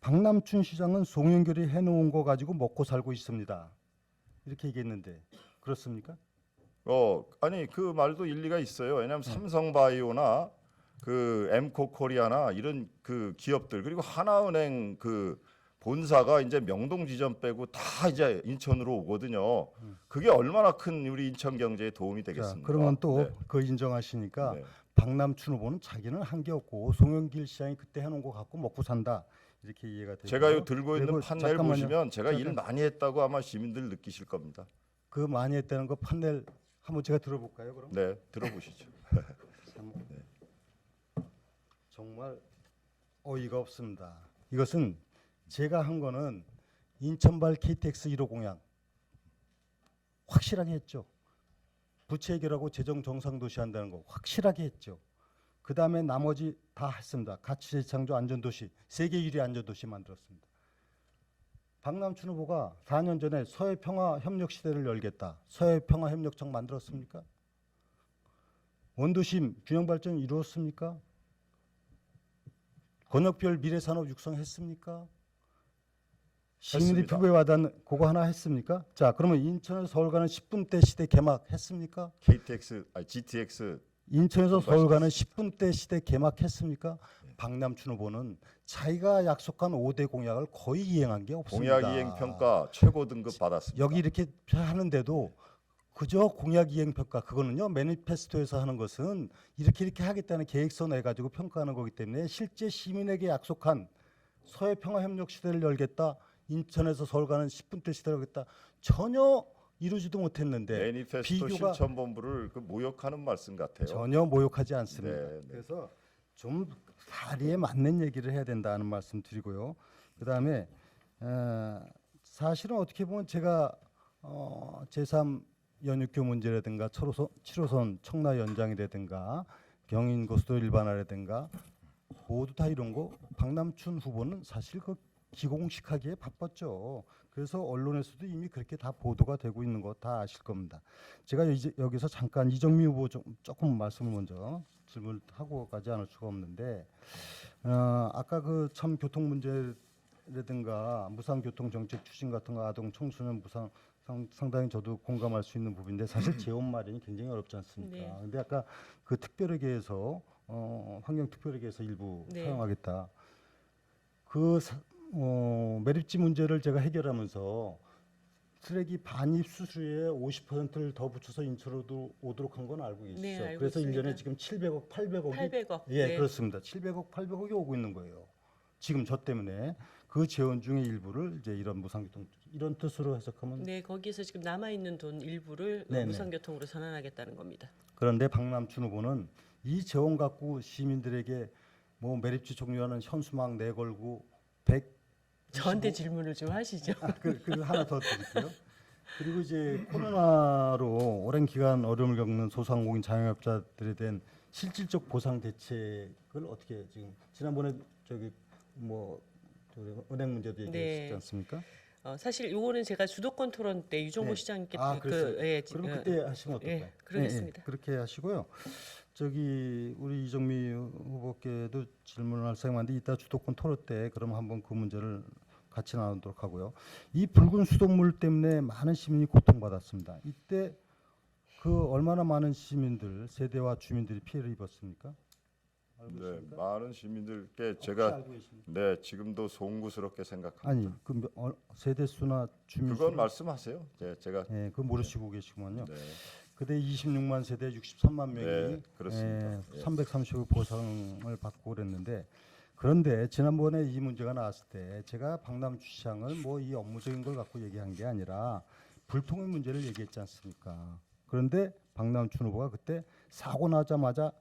박남춘 시장은 송영길이 해놓은 거 가지고 먹고 살고 있습니다. 이렇게 얘기했는데 그렇습니까? 아니 그 말도 일리가 있어요. 왜냐하면 삼성바이오나 그 엠코코리아나 이런 그 기업들 그리고 하나은행 그 본사가 이제 명동 지점 빼고 다 이제 인천으로 오거든요. 그게 얼마나 큰 우리 인천 경제에 도움이 자, 되겠습니까? 그러면 또 네. 그 인정하시니까 네. 박남춘 후보는 자기는 한 게 없고 송영길 시장이 그때 해놓은 거 갖고 먹고 산다. 이렇게 이해가 되고 제가 요 들고 있는 그리고 판넬 잠깐만요. 보시면 제가 일 잠깐. 많이 했다고 아마 시민들 느끼실 겁니다. 그 많이 했다는 거 판넬 한번 제가 들어볼까요? 그럼 네, 들어보시죠. 참, 정말 어이가 없습니다. 이것은 제가 한 거는 인천발 KTX 1호 공약 확실하게 했죠. 부채 해결하고 재정 정상도시 한다는 거 확실하게 했죠. 그 다음에 나머지 다 했습니다. 가치 재창조 안전도시 세계 1위 안전도시 만들었습니다. 박남춘 후보가 4년 전에 서해평화협력시대를 열겠다. 서해평화협력청 만들었습니까? 원도심 균형발전 이루었습니까? 권역별 미래산업 육성했습니까? 시민의 했습니다. 피부에 와닿는 그거 하나 했습니까? 자, 그러면 인천에서 서울 가는 10분대 시대 개막했습니까? GTX 인천에서 통과시켰습니다. 서울 가는 10분대 시대 개막했습니까? 박남춘 후보는 자기가 약속한 5대 공약을 거의 이행한 게 없습니다. 공약 이행 평가 최고 등급 받았습니다. 여기 이렇게 하는데도 그저 공약 이행 평가 그거는요 매니페스토에서 하는 것은 이렇게 하겠다는 계획서 내 가지고 평가하는 거기 때문에 실제 시민에게 약속한 서해 평화 협력 시대를 열겠다 인천에서 서울 가는 10분대 시대를 열겠다 전혀 이루지도 못했는데 매니페스토 비교가 실천본부를 그 모욕하는 말씀 같아요. 전혀 모욕하지 않습니다. 네, 네. 그래서 좀 사리에 맞는 얘기를 해야 된다는 말씀 드리고요. 그다음에 사실은 어떻게 보면 제가 제3 연육교 문제라든가 7호선 청라 연장이라든가 경인고속도로 일반화라든가 모두 다 이런 거 박남춘 후보는 사실 그 기공식하기에 바빴죠. 그래서 언론에서도 이미 그렇게 다 보도가 되고 있는 거 다 아실 겁니다. 제가 이제 여기서 잠깐 이정미 후보 조금 말씀을 먼저 질문하고 가지 않을 수가 없는데 아까 그 참 교통 문제라든가 무상교통 정책 추진 같은 거 아동 청소년 무상 상당히 저도 공감할 수 있는 부분인데 사실 재원 마련이 굉장히 어렵지 않습니까? 네. 근데 아까 그 특별회계에서 환경특별회계에서 일부 네. 사용하겠다. 그 매립지 문제를 제가 해결하면서 쓰레기 반입 수수료에 50%를 더 붙여서 인천으로 오도록 한 건 알고 계시죠? 네, 알고 그래서 있습니다. 1년에 지금 700억, 800억이 800억. 예, 네. 그렇습니다. 700억, 800억이 오고 있는 거예요. 지금 저 때문에 그 재원 중의 일부를 이제 이런 무상교통 이런 뜻으로 해석하면 네, 거기에서 지금 남아 있는 돈 일부를 네네. 무상교통으로 전환하겠다는 겁니다. 그런데 박남춘 후보는 이 재원 갖고 시민들에게 뭐 매립지 종료하는 현수막 내걸고 100 저한테 질문을 좀 하시죠. 그리고 하나 더 드릴게요. 그리고 이제 코로나로 오랜 기간 어려움을 겪는 소상공인 자영업자들에 대한 실질적 보상 대책을 어떻게 지금 지난번에 저기 은행 문제도 얘기했지 네. 않습니까? 사실 요거는 제가 주도권 토론 때 유정보 네. 시장님께 그랬어요. 예, 그럼 어, 그때 하시면 어떨까요? 예, 그러겠습니다. 그렇게 하시고요. 저기 우리 이정미 후보께도 질문을 할 생각인데 이따 주도권 토론 때 그럼 한번 그 문제를 같이 나누도록 하고요. 이 붉은 수돗물 때문에 많은 시민이 고통받았습니다. 이때 그 얼마나 많은 시민들, 세대와 주민들이 피해를 입었습니까? 알고 네, 계십니까? 많은 시민들께 혹시 제가 알고 계십니까? 네 지금도 송구스럽게 생각합니다. 아니 그 세대 수나 주민 그건 수 말씀하세요. 네, 제가 예, 그 모르시고 계시구만요. 네, 그때 26만 세대 63만 명이 네, 그렇습니다. 예. 330억 보상을 받고 그랬는데 그런데 지난번에 이 문제가 나왔을 때 제가 박남춘 시장을 뭐 이 업무적인 걸 갖고 얘기한 게 아니라 불통의 문제를 얘기했지 않습니까? 그런데 박남춘 후보가 그때 사고 나자마자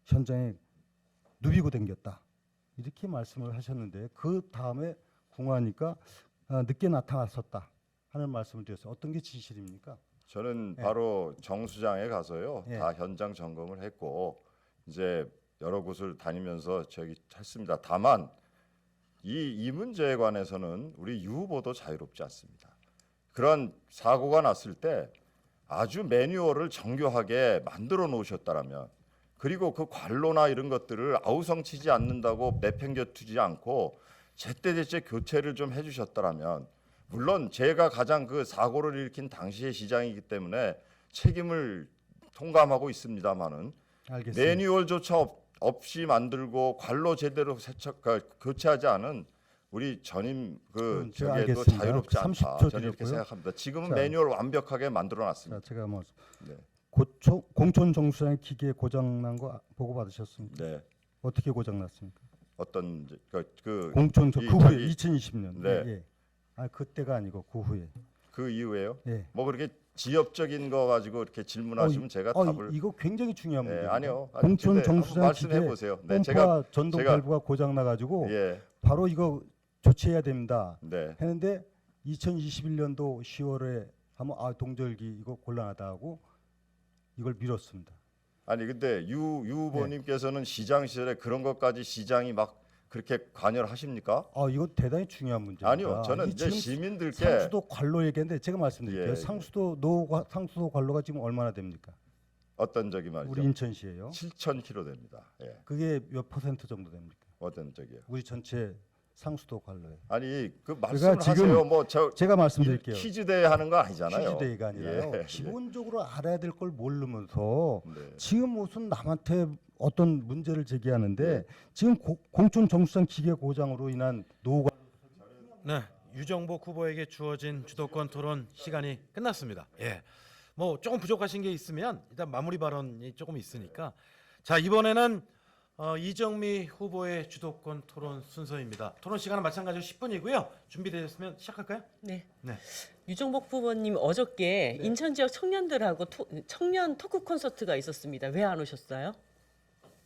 현장에 누비고 댕겼다 이렇게 말씀을 하셨는데 그 다음에 궁하니까 늦게 나타났었다 하는 말씀을 드렸어요. 어떤 게 진실입니까? 저는 예. 바로 정수장에 가서요. 예. 다 현장 점검을 했고 이제 여러 곳을 다니면서 저기 했습니다. 다만 이 문제에 관해서는 우리 유 후보도 자유롭지 않습니다. 그런 사고가 났을 때 아주 매뉴얼을 정교하게 만들어 놓으셨다라면, 그리고 그 관로나 이런 것들을 아우성치지 않는다고 내팽겨두지 않고 제때제때 교체를 좀 해주셨더라면, 물론 제가 가장 그 사고를 일으킨 당시의 시장이기 때문에 책임을 통감하고 있습니다마는 알겠습니다. 매뉴얼조차 없이 만들고 관로 제대로 교체하지 않은 우리 전임 그 제가 저기에도 알겠습니다. 자유롭지 않다. 30초 저는 이렇게 드렸고요. 생각합니다. 지금은 자. 매뉴얼 완벽하게 만들어 자, 놨습니다. 제가 뭐 네. 공촌 정수장 기계 고장 난 거 보고 받으셨습니까? 네. 어떻게 고장 났습니까? 어떤 그 공촌 이 그 후에 저기- 2020년. 네. 예. 아 그때가 아니고 그 후에. 그 이후에요? 예. 뭐 그렇게 지엽적인 거 가지고 이렇게 질문하시면 제가 답을 이거 굉장히 중요한 네, 문제입니다. 아니요. 공촌 근데 정수장 한번 말씀해 기계 보세요. 네, pompa 전동 제가- 밸브가 고장 나가지고 예. 바로 이거 조치해야 됩니다. 네. 했는데 2021년도 10월에 하면 동절기 이거 곤란하다 하고 이걸 미뤘습니다. 아니 근데 유 후보님께서는 시장 시절에 그런 것까지 시장이 막 그렇게 관여를 하십니까? 이거 대단히 중요한 문제입니다. 아니요. 저는 이 이제 지금 시민들께 상수도 관로 얘기했는데 제가 말씀드릴게요. 예. 상수도 관로가 지금 얼마나 됩니까? 어떤 적이 말이죠. 우리 인천시에요. 7,000km 됩니다. 예. 그게 몇 퍼센트 정도 됩니까? 어떤 적이요? 우리 전체 상수도 관로에. 아니 그 말씀을 지금 하세요. 뭐저 제가 말씀드릴게요. 퀴즈 대회 하는 거 아니잖아요. 퀴즈 대회가 아니라요. 예. 기본적으로 알아야 될 걸 모르면서 네. 지금 무슨 남한테 어떤 문제를 제기하는데 네. 지금 공촌 정수장 기계 고장으로 인한 노후가 네, 유정복 후보에게 주어진 주도권 토론 시간이 끝났습니다. 예, 뭐 조금 부족하신 게 있으면 일단 마무리 발언이 조금 있으니까 자 이번에는 이정미 후보의 주도권 토론 순서입니다. 토론 시간은 마찬가지로 10분이고요. 준비되셨으면 시작할까요? 네. 네. 유정복 후보님 어저께 인천 지역 청년들하고 청년 토크 콘서트가 있었습니다. 왜 안 오셨어요?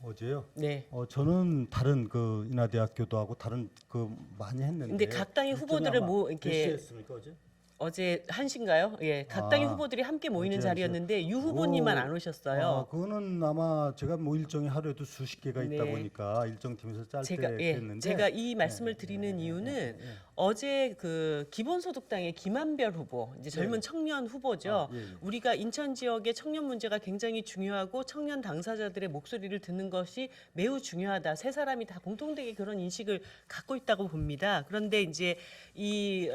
어제요. 네. 저는 다른 그 인하대학교도 하고 다른 그 많이 했는데. 근데 각 당의 일정이 후보들을 아마 뭐 몇 이렇게 시에 했습니까 어제? 어제 1시인가요? 예. 각 당의 아, 후보들이 함께 모이는 어제 자리였는데 유 후보님만 안 오셨어요. 그거는 아마 제가 뭐 일정이 하루에도 수십 개가 있다 네. 보니까 일정 팀에서 짤 때 제가 했는데. 제가 이 말씀을 드리는 이유는 어제 그 기본소득당의 김한별 후보, 이제 젊은 청년 후보죠. 예. 우리가 인천 지역의 청년 문제가 굉장히 중요하고 청년 당사자들의 목소리를 듣는 것이 매우 중요하다. 세 사람이 다 공통되게 그런 인식을 갖고 있다고 봅니다. 그런데 이제 이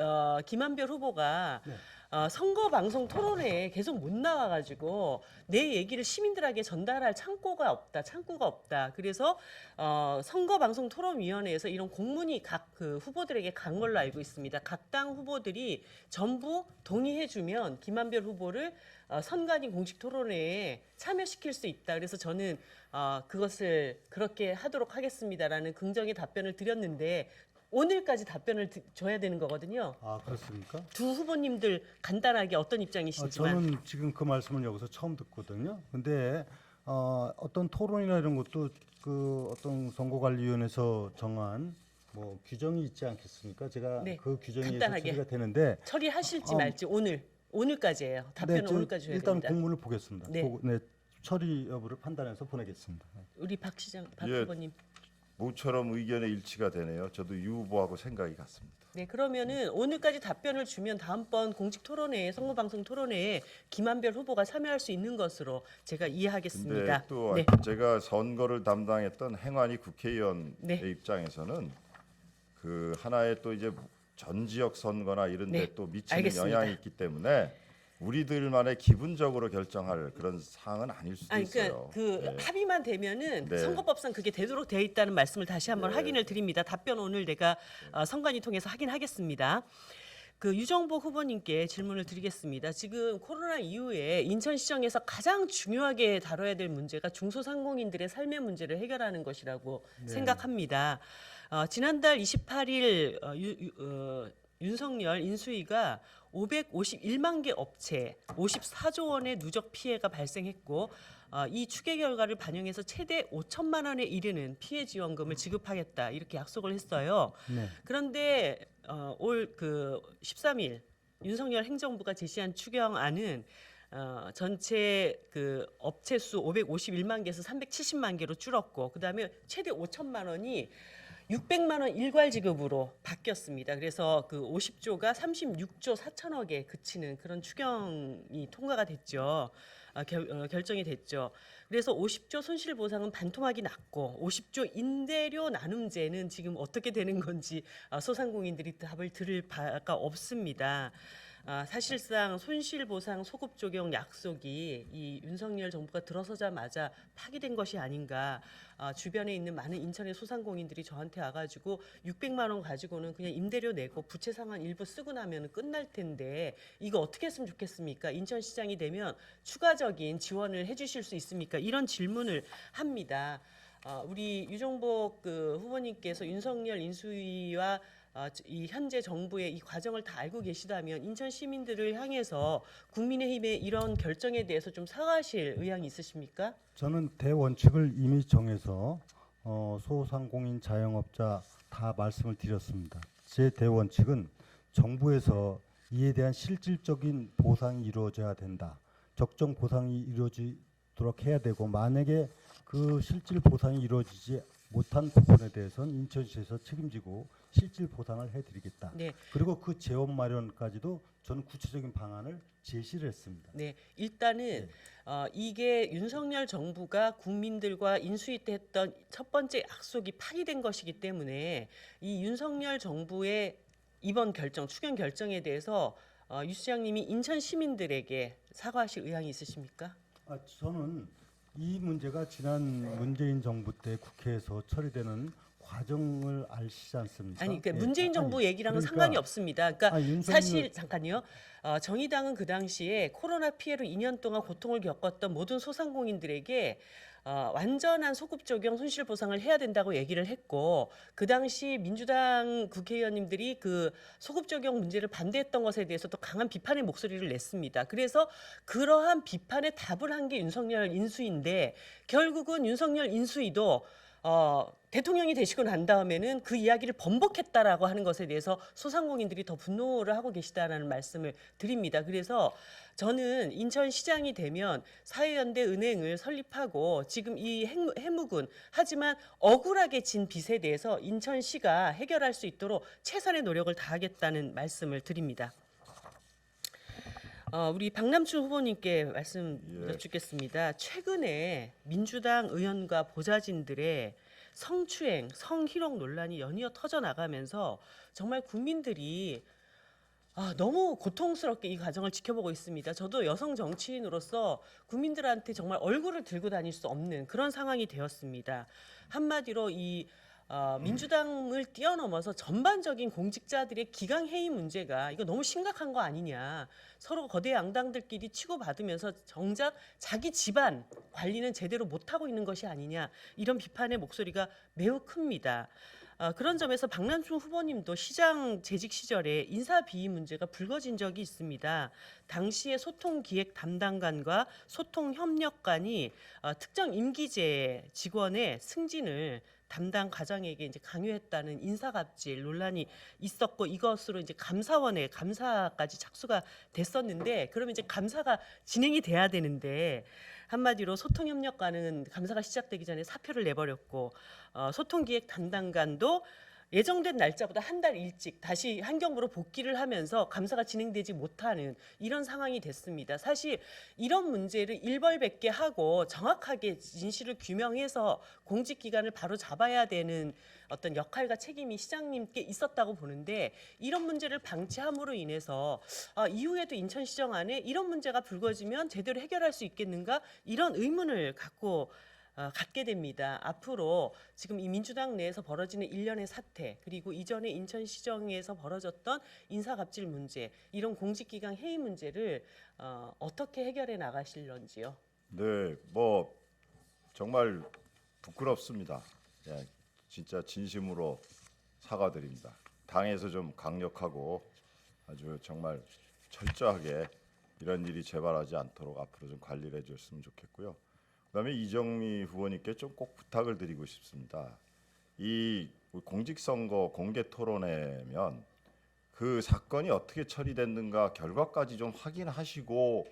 김한별 후보가 선거 방송 토론회에 계속 못 나와가지고 내 얘기를 시민들에게 전달할 창구가 없다. 그래서 선거 방송 토론위원회에서 이런 공문이 각 그 후보들에게 간 걸로 알고 있습니다. 각 당 후보들이 전부 동의해주면 김한별 후보를 선관위 공식 토론회에 참여시킬 수 있다. 그래서 저는 그것을 그렇게 하도록 하겠습니다라는 긍정의 답변을 드렸는데. 오늘까지 답변을 줘야 되는 거거든요. 그렇습니까? 두 후보님들 간단하게 어떤 입장이신지만. 저는 지금 그 말씀을 여기서 처음 듣거든요. 근데 어떤 토론이나 이런 것도 그 어떤 선거관리위원회에서 정한 뭐 규정이 있지 않겠습니까? 제가 네, 그 규정이 간단하게. 처리가 되는데 처리하실지 어, 말지 오늘까지예요. 답변은 저 오늘까지 줘야 일단 됩니다. 공문을 보겠습니다. 네. 보고, 처리 여부를 판단해서 보내겠습니다. 우리 박 예. 후보님. 모처럼 의견의 일치가 되네요. 저도 유 후보하고 생각이 같습니다. 네, 그러면은 오늘까지 답변을 주면 다음번 공식 토론회에 선거방송 토론회에 김한별 후보가 참여할 수 있는 것으로 제가 근데 이해하겠습니다. 또 네. 제가 선거를 담당했던 행안위 국회의원의 네. 입장에서는 그 하나의 또 이제 전 지역 선거나 이런 데 네. 또 미치는 알겠습니다. 영향이 있기 때문에 우리들만의 기분적으로 결정할 그런 사항은 아닐 수도 아니 있어요. 그러니까 그 네. 합의만 되면은 네. 선거법상 그게 되도록 되어 있다는 말씀을 다시 한번 네. 확인을 드립니다. 답변 오늘 내가 선관위 통해서 확인하겠습니다. 그 유정복 후보님께 질문을 드리겠습니다. 지금 코로나 이후에 인천시정에서 가장 중요하게 다뤄야 될 문제가 중소상공인들의 삶의 문제를 해결하는 것이라고 생각합니다. 지난달 28일 윤석열 인수위가 551만 개 업체 54조 원의 누적 피해가 발생했고 이 추계 결과를 반영해서 최대 5천만 원에 이르는 피해 지원금을 지급하겠다 이렇게 약속을 했어요. 네. 그런데 올 그 13일 윤석열 행정부가 제시한 추경안은 전체 그 업체 수 551만 개에서 370만 개로 줄었고, 그다음에 최대 5천만 원이 600만 원 일괄 지급으로 바뀌었습니다. 그래서 그 50조가 36조 4천억에 그치는 그런 추경이 통과가 됐죠. 결정이 됐죠. 그래서 50조 손실 보상은 반토막이 났고, 50조 임대료 나눔제는 지금 어떻게 되는 건지 소상공인들이 답을 들을 바가 없습니다. 사실상 손실보상 소급 적용 약속이 이 윤석열 정부가 들어서자마자 파기된 것이 아닌가. 주변에 있는 많은 인천의 소상공인들이 저한테 와가지고 600만 원 가지고는 그냥 임대료 내고 부채 상환 일부 쓰고 나면 끝날 텐데 이거 어떻게 했으면 좋겠습니까? 인천시장이 되면 추가적인 지원을 해주실 수 있습니까? 이런 질문을 합니다. 우리 유정복 그 후보님께서 윤석열 인수위와 이 현재 정부의 이 과정을 다 알고 계시다면 인천 시민들을 향해서 국민의힘의 이런 결정에 대해서 좀 사과하실 의향이 있으십니까? 저는 대원칙을 이미 정해서 소상공인 자영업자 다 말씀을 드렸습니다. 제 대원칙은 정부에서 이에 대한 실질적인 보상이 이루어져야 된다. 적정 보상이 이루어지도록 해야 되고, 만약에 그 실질 보상이 이루어지지 못한 부분에 대해서는 인천시에서 책임지고 실질 보상을 해드리겠다. 네. 그리고 그 재원 마련까지도 저는 구체적인 방안을 제시를 했습니다. 네, 일단은 이게 윤석열 정부가 국민들과 인수위 때 했던 첫 번째 약속이 파기된 것이기 때문에 이 윤석열 정부의 이번 결정, 추경 결정에 대해서 유 시장님이 인천 시민들에게 사과하실 의향이 있으십니까? 저는 이 문제가 지난 문재인 정부 때 국회에서 처리되는 과정을 아시지 않습니까? 아니, 그러니까 예. 문재인 정부 아니, 얘기랑은 그러니까, 상관이 없습니다. 그러니까 윤석열- 사실 잠깐요. 정의당은 그 당시에 코로나 피해로 2년 동안 고통을 겪었던 모든 소상공인들에게 완전한 소급 적용 손실 보상을 해야 된다고 얘기를 했고, 그 당시 민주당 국회의원님들이 그 소급 적용 문제를 반대했던 것에 대해서도 강한 비판의 목소리를 냈습니다. 그래서 그러한 비판에 답을 한 게 윤석열 인수인데, 결국은 윤석열 인수위도 대통령이 되시고 난 다음에는 그 이야기를 번복했다라고 하는 것에 대해서 소상공인들이 더 분노를 하고 계시다라는 말씀을 드립니다. 그래서 저는 인천시장이 되면 사회연대 은행을 설립하고 지금 이 해묵은 하지만 억울하게 진 빚에 대해서 인천시가 해결할 수 있도록 최선의 노력을 다하겠다는 말씀을 드립니다. 우리 박남춘 후보님께 말씀 여쭙겠습니다. 최근에 민주당 의원과 보좌진들의 성추행, 성희롱 논란이 연이어 터져나가면서 정말 국민들이 너무 고통스럽게 이 과정을 지켜보고 있습니다. 저도 여성 정치인으로서 국민들한테 정말 얼굴을 들고 다닐 수 없는 그런 상황이 되었습니다. 한마디로 이 민주당을 뛰어넘어서 전반적인 공직자들의 기강해임 문제가 이거 너무 심각한 거 아니냐. 서로 거대 양당들끼리 치고받으면서 정작 자기 집안 관리는 제대로 못하고 있는 것이 아니냐. 이런 비판의 목소리가 매우 큽니다. 그런 점에서 박남춘 후보님도 시장 재직 시절에 인사 비위 문제가 불거진 적이 있습니다. 당시에 소통기획 담당관과 소통협력관이 특정 임기제 직원의 승진을 담당 과장에게 이제 강요했다는 인사갑질 논란이 있었고, 이것으로 이제 감사원에 감사까지 착수가 됐었는데, 그러면 이제 감사가 진행이 돼야 되는데 한마디로 소통협력관은 감사가 시작되기 전에 사표를 내버렸고, 소통기획 담당관도 예정된 날짜보다 한 달 일찍 다시 환경부로 복귀를 하면서 감사가 진행되지 못하는 이런 상황이 됐습니다. 사실 이런 문제를 일벌백계 하고 정확하게 진실을 규명해서 공직기관을 바로 잡아야 되는 어떤 역할과 책임이 시장님께 있었다고 보는데, 이런 문제를 방치함으로 인해서 이후에도 인천시정 안에 이런 문제가 불거지면 제대로 해결할 수 있겠는가, 이런 의문을 갖게 됩니다. 앞으로 지금 이 민주당 내에서 벌어지는 일련의 사태, 그리고 이전에 인천시정에서 벌어졌던 인사갑질 문제, 이런 공직기강 해임 문제를 어떻게 해결해 나가실런지요? 네, 뭐 정말 부끄럽습니다. 예, 진짜 진심으로 사과드립니다. 당에서 좀 강력하고 아주 정말 철저하게 이런 일이 재발하지 않도록 앞으로 좀 관리를 해줬으면 좋겠고요. 그다음에 이정미 후보님께 좀 꼭 부탁을 드리고 싶습니다. 이 공직선거 공개 토론회면 그 사건이 어떻게 처리됐는가 결과까지 좀 확인하시고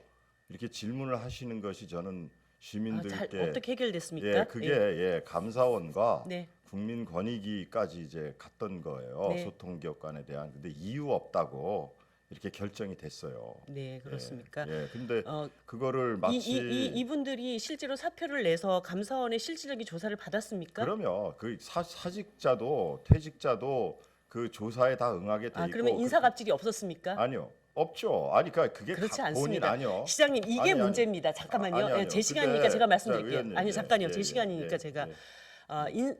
이렇게 질문을 하시는 것이 저는 잘 시민들께 어떻게 해결됐습니까? 예, 그게 감사원과 네. 국민권익위까지 이제 갔던 거예요. 네. 소통기업 간에 대한. 근데 이유 없다고 이렇게 결정이 됐어요. 네, 그렇습니까? 예. 근데 어, 그거를 마치 이분들이 실제로 사표를 내서 감사원의 실질적인 조사를 받았습니까? 그러면 그 사직자도 퇴직자도 그 조사에 다 응하게 돼 아, 있고 그러면 인사갑질이 없었습니까? 아니요. 없죠. 아니 그러니까 그게 그렇지 본인 않습니다. 아니요. 시장님, 이게 아니, 아니. 문제입니다. 잠깐만요. 아니요. 제 시간이니까 근데 제가 자, 말씀드릴게요. 의원님, 아니, 예, 잠깐요. 예, 제 시간이니까 예, 제가 예.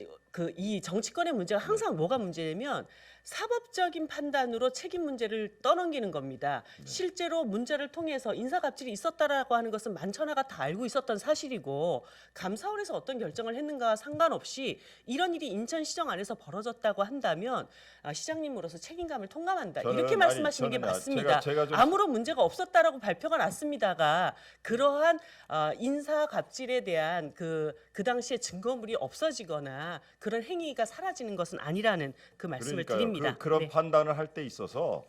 이 정치권의 문제가 항상 뭐가 문제냐면 사법적인 판단으로 책임 문제를 떠넘기는 겁니다. 실제로 문제를 통해서 인사갑질이 있었다라고 하는 것은 만천하가 다 알고 있었던 사실이고 감사원에서 어떤 결정을 했는가와 상관없이 이런 일이 인천시정 안에서 벌어졌다고 한다면 시장님으로서 책임감을 통감한다. 저는, 이렇게 말씀하시는 게 저는 맞습니다. 제가 좀 아무런 문제가 없었다라고 발표가 났습니다가 그러한 인사갑질에 대한 그 당시에 증거물이 없어지거나 그런 행위가 사라지는 것은 아니라는 그 말씀을 그러니까요. 드립니다. 그런 네. 판단을 할 때 있어서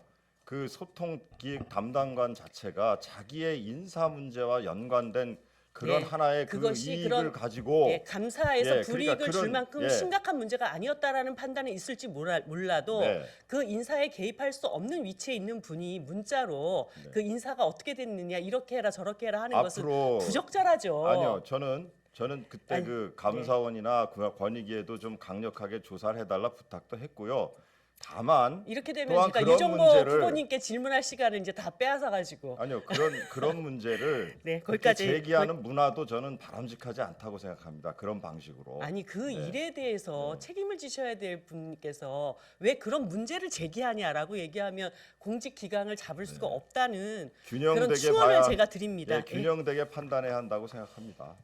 그 소통기획 담당관 자체가 자기의 인사 문제와 연관된 그런 네, 하나의 그 그것이 이익을 그런 가지고 예, 감사에서 예, 그러니까 불이익을 줄 그런- 만큼 예. 심각한 문제가 아니었다라는 판단이 있을지 몰라도 네. 그 인사에 개입할 수 없는 위치에 있는 분이 문자로 네. 그 인사가 어떻게 됐느냐 이렇게 해라 저렇게 해라 하는 것은 앞으로 부적절하죠. 아니요. 저는 그때 아니, 그 감사원이나 권익위에도 좀 강력하게 조사를 해달라 부탁도 했고요. 다만 이렇게 되면 또한 제가 그런 유정보 문제를- 후보님께 질문할 시간을 이제 다 빼앗아 가지고 아니요 그런 문제를 네, 그렇게 거기까지 제기하는 문화도 저는 바람직하지 않다고 생각합니다. 그런 방식으로. 아니 그 네. 일에 대해서 책임을 지셔야 될 분께서 왜 그런 문제를 제기하냐라고 얘기하면 공직 기강을 잡을 수가 없다는 그런 균형되게 충언을 봐야 제가 드립니다. 예, 균형되게 판단해야 한다고 생각합니다.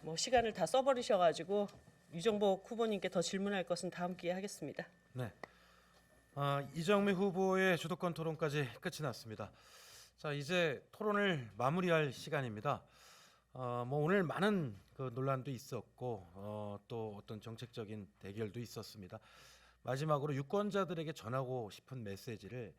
뭐 시간을 다 써버리셔가지고 유정복 후보님께 더 질문할 것은 다음 기회에 하겠습니다. 네. 이정미 후보의 주도권 토론까지 끝이 났습니다. 자, 이제 토론을 마무리할 시간입니다. 뭐 오늘 많은 그 논란도 있었고 또 어떤 정책적인 대결도 있었습니다. 마지막으로 유권자들에게 전하고 싶은 메시지를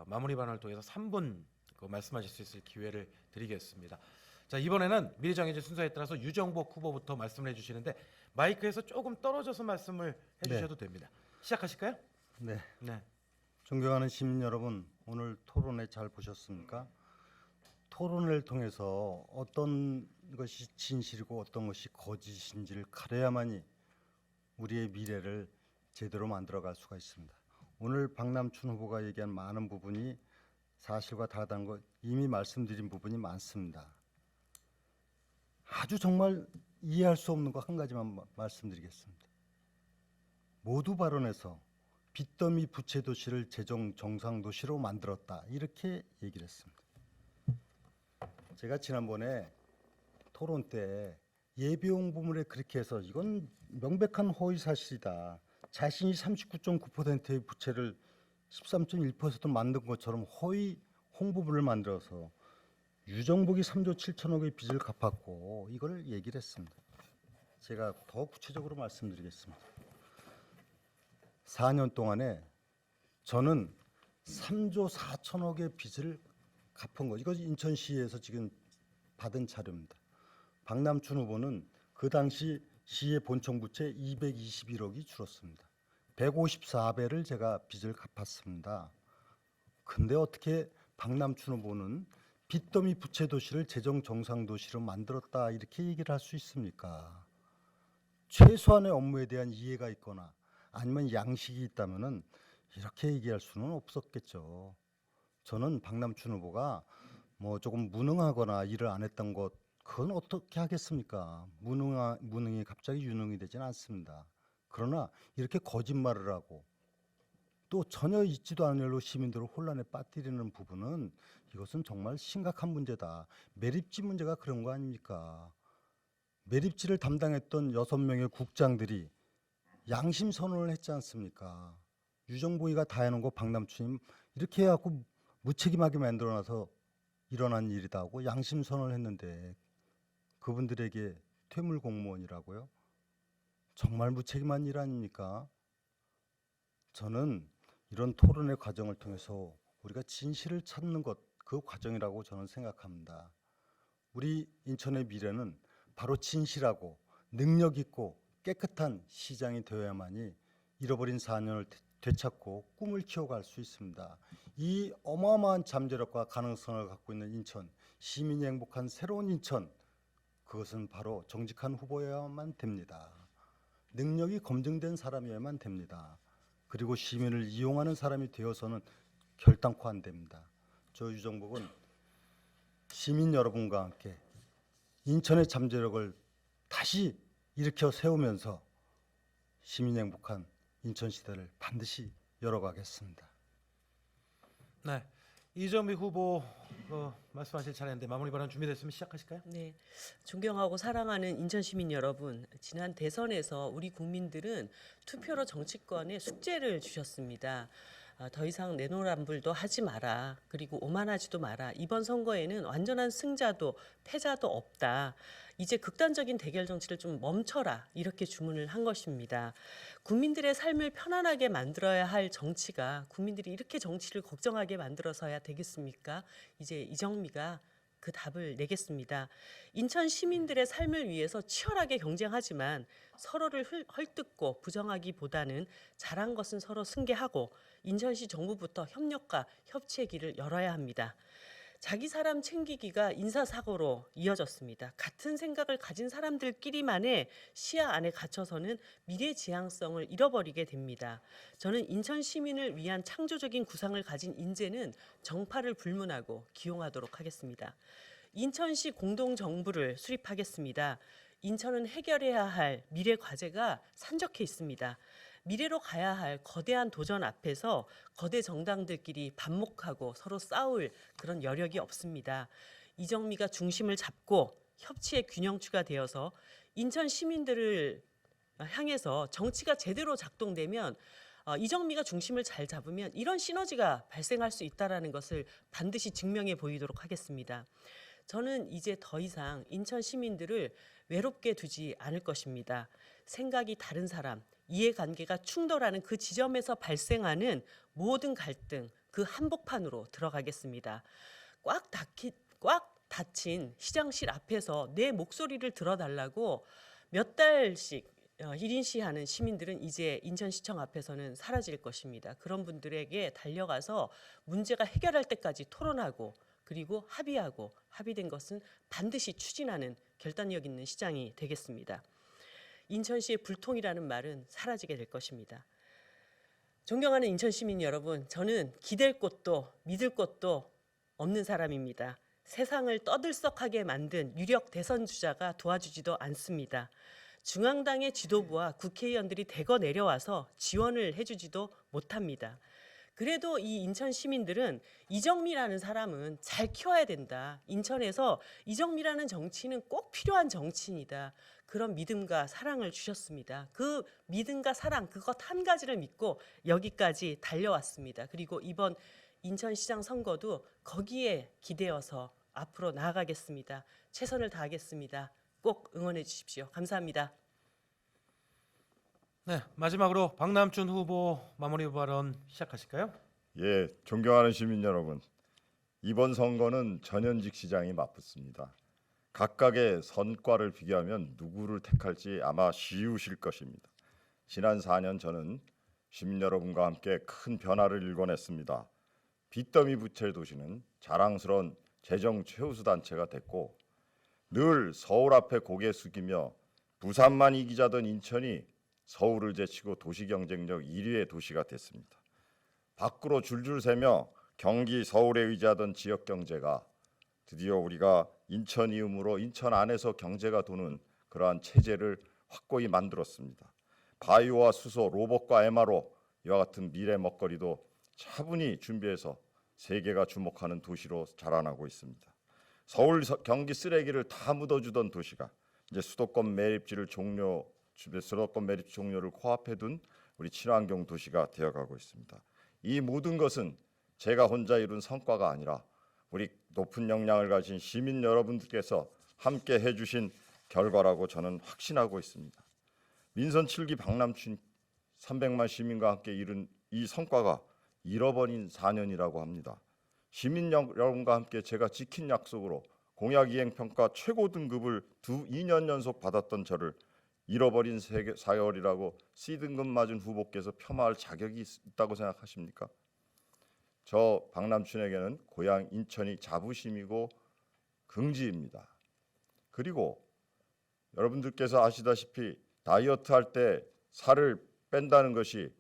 마무리 발언을 통해서 3분 그 말씀하실 수 있을 기회를 드리겠습니다. 자, 이번에는 미리 정해진 순서에 따라서 유정복 후보부터 말씀을 해주시는데 마이크에서 조금 떨어져서 말씀을 해주셔도 됩니다. 시작하실까요? 네. 네. 존경하는 시민 여러분, 오늘 토론회 잘 보셨습니까? 토론을 통해서 어떤 것이 진실이고 어떤 것이 거짓인지를 가려야만이 우리의 미래를 제대로 만들어갈 수가 있습니다. 오늘 박남춘 후보가 얘기한 많은 부분이 사실과 다르다는 것 이미 말씀드린 부분이 많습니다. 아주 정말 이해할 수 없는 거 한 가지만 말씀드리겠습니다. 모두 발언에서 빚더미 부채 도시를 재정 정상 도시로 만들었다 이렇게 얘기를 했습니다. 제가 지난번에 토론 때 예비용 부문에 그렇게 해서 이건 명백한 허위 사실이다. 자신이 39.9%의 부채를 13.1% 만든 것처럼 허위 홍보물을 만들어서 유정복이 3조 7천억의 빚을 갚았고 이걸 얘기를 했습니다. 제가 더 구체적으로 말씀드리겠습니다. 4년 동안에 저는 3조 4천억의 빚을 갚은 거. 이거 인천시에서 지금 받은 자료입니다. 박남춘 후보는 그 당시 시의 본청 부채 221억이 줄었습니다. 154배를 제가 빚을 갚았습니다. 근데 어떻게 박남춘 후보는 빚더미 부채 도시를 재정 정상 도시로 만들었다 이렇게 얘기를 할 수 있습니까? 최소한의 업무에 대한 이해가 있거나 아니면 양식이 있다면은 이렇게 얘기할 수는 없었겠죠. 저는 박남춘 후보가 뭐 조금 무능하거나 일을 안 했던 것 그건 어떻게 하겠습니까? 무능이 갑자기 유능이 되지는 않습니다. 그러나 이렇게 거짓말을 하고 또 전혀 있지도 않은 일로 시민들을 혼란에 빠뜨리는 부분은 이것은 정말 심각한 문제다. 매립지 문제가 그런 거 아닙니까? 매립지를 담당했던 6명의 국장들이 양심 선언을 했지 않습니까? 유정보이가 다 해놓은 거 박남춘이 이렇게 해갖고 무책임하게 만들어놔서 일어난 일이다 하고 양심 선언을 했는데 그분들에게 퇴물 공무원이라고요? 정말 무책임한 일 아닙니까? 저는 이런 토론의 과정을 통해서 우리가 진실을 찾는 것, 그 과정이라고 저는 생각합니다. 우리 인천의 미래는 바로 진실하고 능력 있고 깨끗한 시장이 되어야만이 잃어버린 4년을 되찾고 꿈을 키워갈 수 있습니다. 이 어마어마한 잠재력과 가능성을 갖고 있는 인천, 시민이 행복한 새로운 인천, 그것은 바로 정직한 후보여야만 됩니다. 능력이 검증된 사람이어야만 됩니다. 그리고 시민을 이용하는 사람이 되어서는 결단코 안 됩니다. 저 유정복은 시민 여러분과 함께 인천의 잠재력을 다시 일으켜 세우면서 시민이 행복한 인천 시대를 반드시 열어가겠습니다. 네, 이정미 후보 말씀하실 차례인데 마무리 발언 준비됐으면 시작하실까요? 네, 존경하고 사랑하는 인천 시민 여러분, 지난 대선에서 우리 국민들은 투표로 정치권에 숙제를 주셨습니다. 더 이상 내노란불도 하지 마라. 그리고 오만하지도 마라. 이번 선거에는 완전한 승자도 패자도 없다. 이제 극단적인 대결 정치를 좀 멈춰라. 이렇게 주문을 한 것입니다. 국민들의 삶을 편안하게 만들어야 할 정치가 국민들이 이렇게 정치를 걱정하게 만들어서야 되겠습니까? 이제 이정미가 그 답을 내겠습니다. 인천 시민들의 삶을 위해서 치열하게 경쟁하지만 서로를 헐뜯고 부정하기보다는 잘한 것은 서로 승계하고 인천시 정부부터 협력과 협치의 길을 열어야 합니다. 자기 사람 챙기기가 인사사고로 이어졌습니다. 같은 생각을 가진 사람들끼리만의 시야 안에 갇혀서는 미래 지향성을 잃어버리게 됩니다. 저는 인천 시민을 위한 창조적인 구상을 가진 인재는 정파를 불문하고 기용하도록 하겠습니다. 인천시 공동정부를 수립하겠습니다. 인천은 해결해야 할 미래 과제가 산적해 있습니다. 미래로 가야 할 거대한 도전 앞에서 거대 정당들끼리 반목하고 서로 싸울 그런 여력이 없습니다. 이정미가 중심을 잡고 협치의 균형추가 되어서 인천 시민들을 향해서 정치가 제대로 작동되면 이정미가 중심을 잘 잡으면 이런 시너지가 발생할 수 있다는 것을 반드시 증명해 보이도록 하겠습니다. 저는 이제 더 이상 인천 시민들을 외롭게 두지 않을 것입니다. 생각이 다른 사람, 이해관계가 충돌하는 그 지점에서 발생하는 모든 갈등, 그 한복판으로 들어가겠습니다. 꽉 닫힌 시장실 앞에서 내 목소리를 들어달라고 몇 달씩 1인 시하는 시민들은 이제 인천시청 앞에서는 사라질 것입니다. 그런 분들에게 달려가서 문제가 해결할 때까지 토론하고 그리고 합의하고 합의된 것은 반드시 추진하는 결단력 있는 시장이 되겠습니다. 인천시의 불통이라는 말은 사라지게 될 것입니다. 존경하는 인천 시민 여러분, 저는 기댈 곳도 믿을 곳도 없는 사람입니다. 세상을 떠들썩하게 만든 유력 대선 주자가 도와주지도 않습니다. 중앙당의 지도부와 국회의원들이 대거 내려와서 지원을 해주지도 못합니다. 그래도 이 인천 시민들은 이정미라는 사람은 잘 키워야 된다. 인천에서 이정미라는 정치인은 꼭 필요한 정치인이다. 그런 믿음과 사랑을 주셨습니다. 그 믿음과 사랑 그것 한 가지를 믿고 여기까지 달려왔습니다. 그리고 이번 인천시장 선거도 거기에 기대어서 앞으로 나아가겠습니다. 최선을 다하겠습니다. 꼭 응원해 주십시오. 감사합니다. 네, 마지막으로 박남춘 후보 마무리 발언 시작하실까요? 예, 존경하는 시민 여러분, 이번 선거는 전현직 시장이 맞붙습니다. 각각의 성과를 비교하면 누구를 택할지 아마 쉬우실 것입니다. 지난 4년 저는 시민 여러분과 함께 큰 변화를 일궈냈습니다. 빚더미 부채 도시는 자랑스러운 재정 최우수 단체가 됐고 늘 서울 앞에 고개 숙이며 부산만 이기자던 인천이 서울을 제치고 도시 경쟁력 1위의 도시가 됐습니다. 밖으로 줄줄 새며 경기 서울에 의지하던 지역 경제가 드디어 우리가 인천 이음으로 인천 안에서 경제가 도는 그러한 체제를 확고히 만들었습니다. 바이오와 수소, 로봇과 MRO 이와 같은 미래 먹거리도 차분히 준비해서 세계가 주목하는 도시로 자라나고 있습니다. 서울 경기 쓰레기를 다 묻어주던 도시가 이제 수도권 매립지 종료를 코앞에 둔 우리 친환경 도시가 되어가고 있습니다. 이 모든 것은 제가 혼자 이룬 성과가 아니라 우리 높은 역량을 가진 시민 여러분들께서 함께 해주신 결과라고 저는 확신하고 있습니다. 민선 7기 박남춘 300만 시민과 함께 이룬 이 성과가 잃어버린 4년이라고 합니다. 시민 여러분과 함께 제가 지킨 약속으로 공약 이행 평가 최고 등급을 2년 연속 받았던 저를 잃어버린 4개월이라고 C등급 맞은 후보께서 폄하할 자격이 있다고 생각하십니까? 저 박남춘에게는 고향 인천이 자부심이고 긍지입니다. 그리고 여러분들께서 아시다시피 다이어트 할 때 살을 뺀다는 것이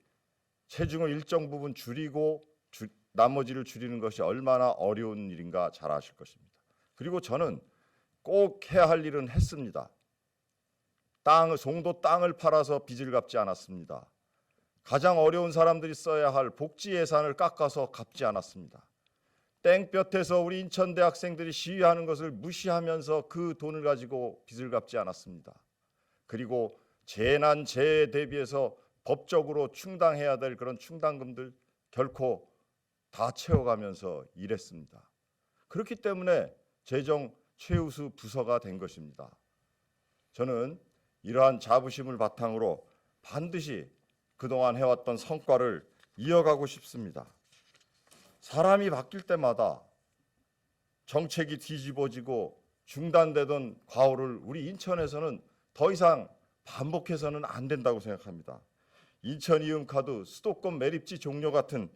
체중을 일정 부분 줄이고 나머지를 줄이는 것이 얼마나 어려운 일인가 잘 아실 것입니다. 그리고 저는 꼭 해야 할 일은 했습니다. 송도 땅을 팔아서 빚을 갚지 않았습니다. 가장 어려운 사람들이 써야 할 복지 예산을 깎아서 갚지 않았습니다. 땡볕에서 우리 인천 대학생들이 시위하는 것을 무시하면서 그 돈을 가지고 빚을 갚지 않았습니다. 그리고 재난 재해에 대비해서 법적으로 충당해야 될 그런 충당금들 결코 다 채워가면서 일했습니다. 그렇기 때문에 재정 최우수 부서가 된 것입니다. 저는 이러한 자부심을 바탕으로 반드시 그동안 해왔던 성과를 이어가고 싶습니다. 사람이 바뀔 때마다 정책이 뒤집어지고 중단되던 과오를 우리 인천에서는 더 이상 반복해서는 안 된다고 생각합니다. 인천 이음카드 수도권 매립지 종료 같은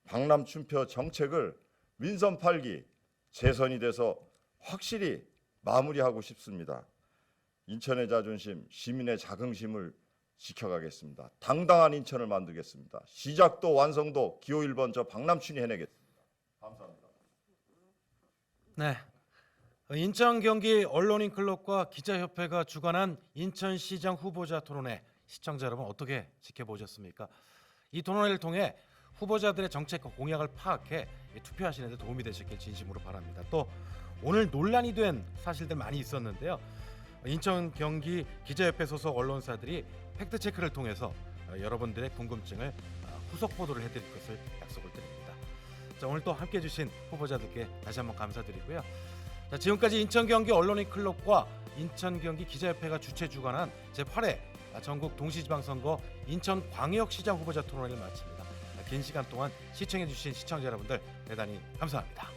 박람춘표 정책을 민선 8기 재선이 돼서 확실히 마무리하고 싶습니다. 인천의 자존심, 시민의 자긍심을 지켜가겠습니다. 당당한 인천을 만들겠습니다. 시작도 완성도 기호 1번 저 박남춘이 해내겠습니다. 감사합니다. 네. 인천 경기 언론인 클럽과 기자협회가 주관한 인천시장 후보자 토론회 시청자 여러분 어떻게 지켜보셨습니까? 이 토론회를 통해 후보자들의 정책과 공약을 파악해 투표하시는 데 도움이 되셨길 진심으로 바랍니다. 또 오늘 논란이 된 사실들 많이 있었는데요. 인천 경기 기자협회 소속 언론사들이 팩트체크를 통해서 여러분들의 궁금증을 후속 보도를 해드릴 것을 약속을 드립니다. 자, 오늘 또 함께해 주신 후보자들께 다시 한번 감사드리고요. 자, 지금까지 인천 경기 언론인 클럽과 인천 경기 기자협회가 주최 주관한 제8회 전국 동시지방선거 인천 광역시장 후보자 토론회를 마칩니다. 긴 시간 동안 시청해 주신 시청자 여러분들 대단히 감사합니다.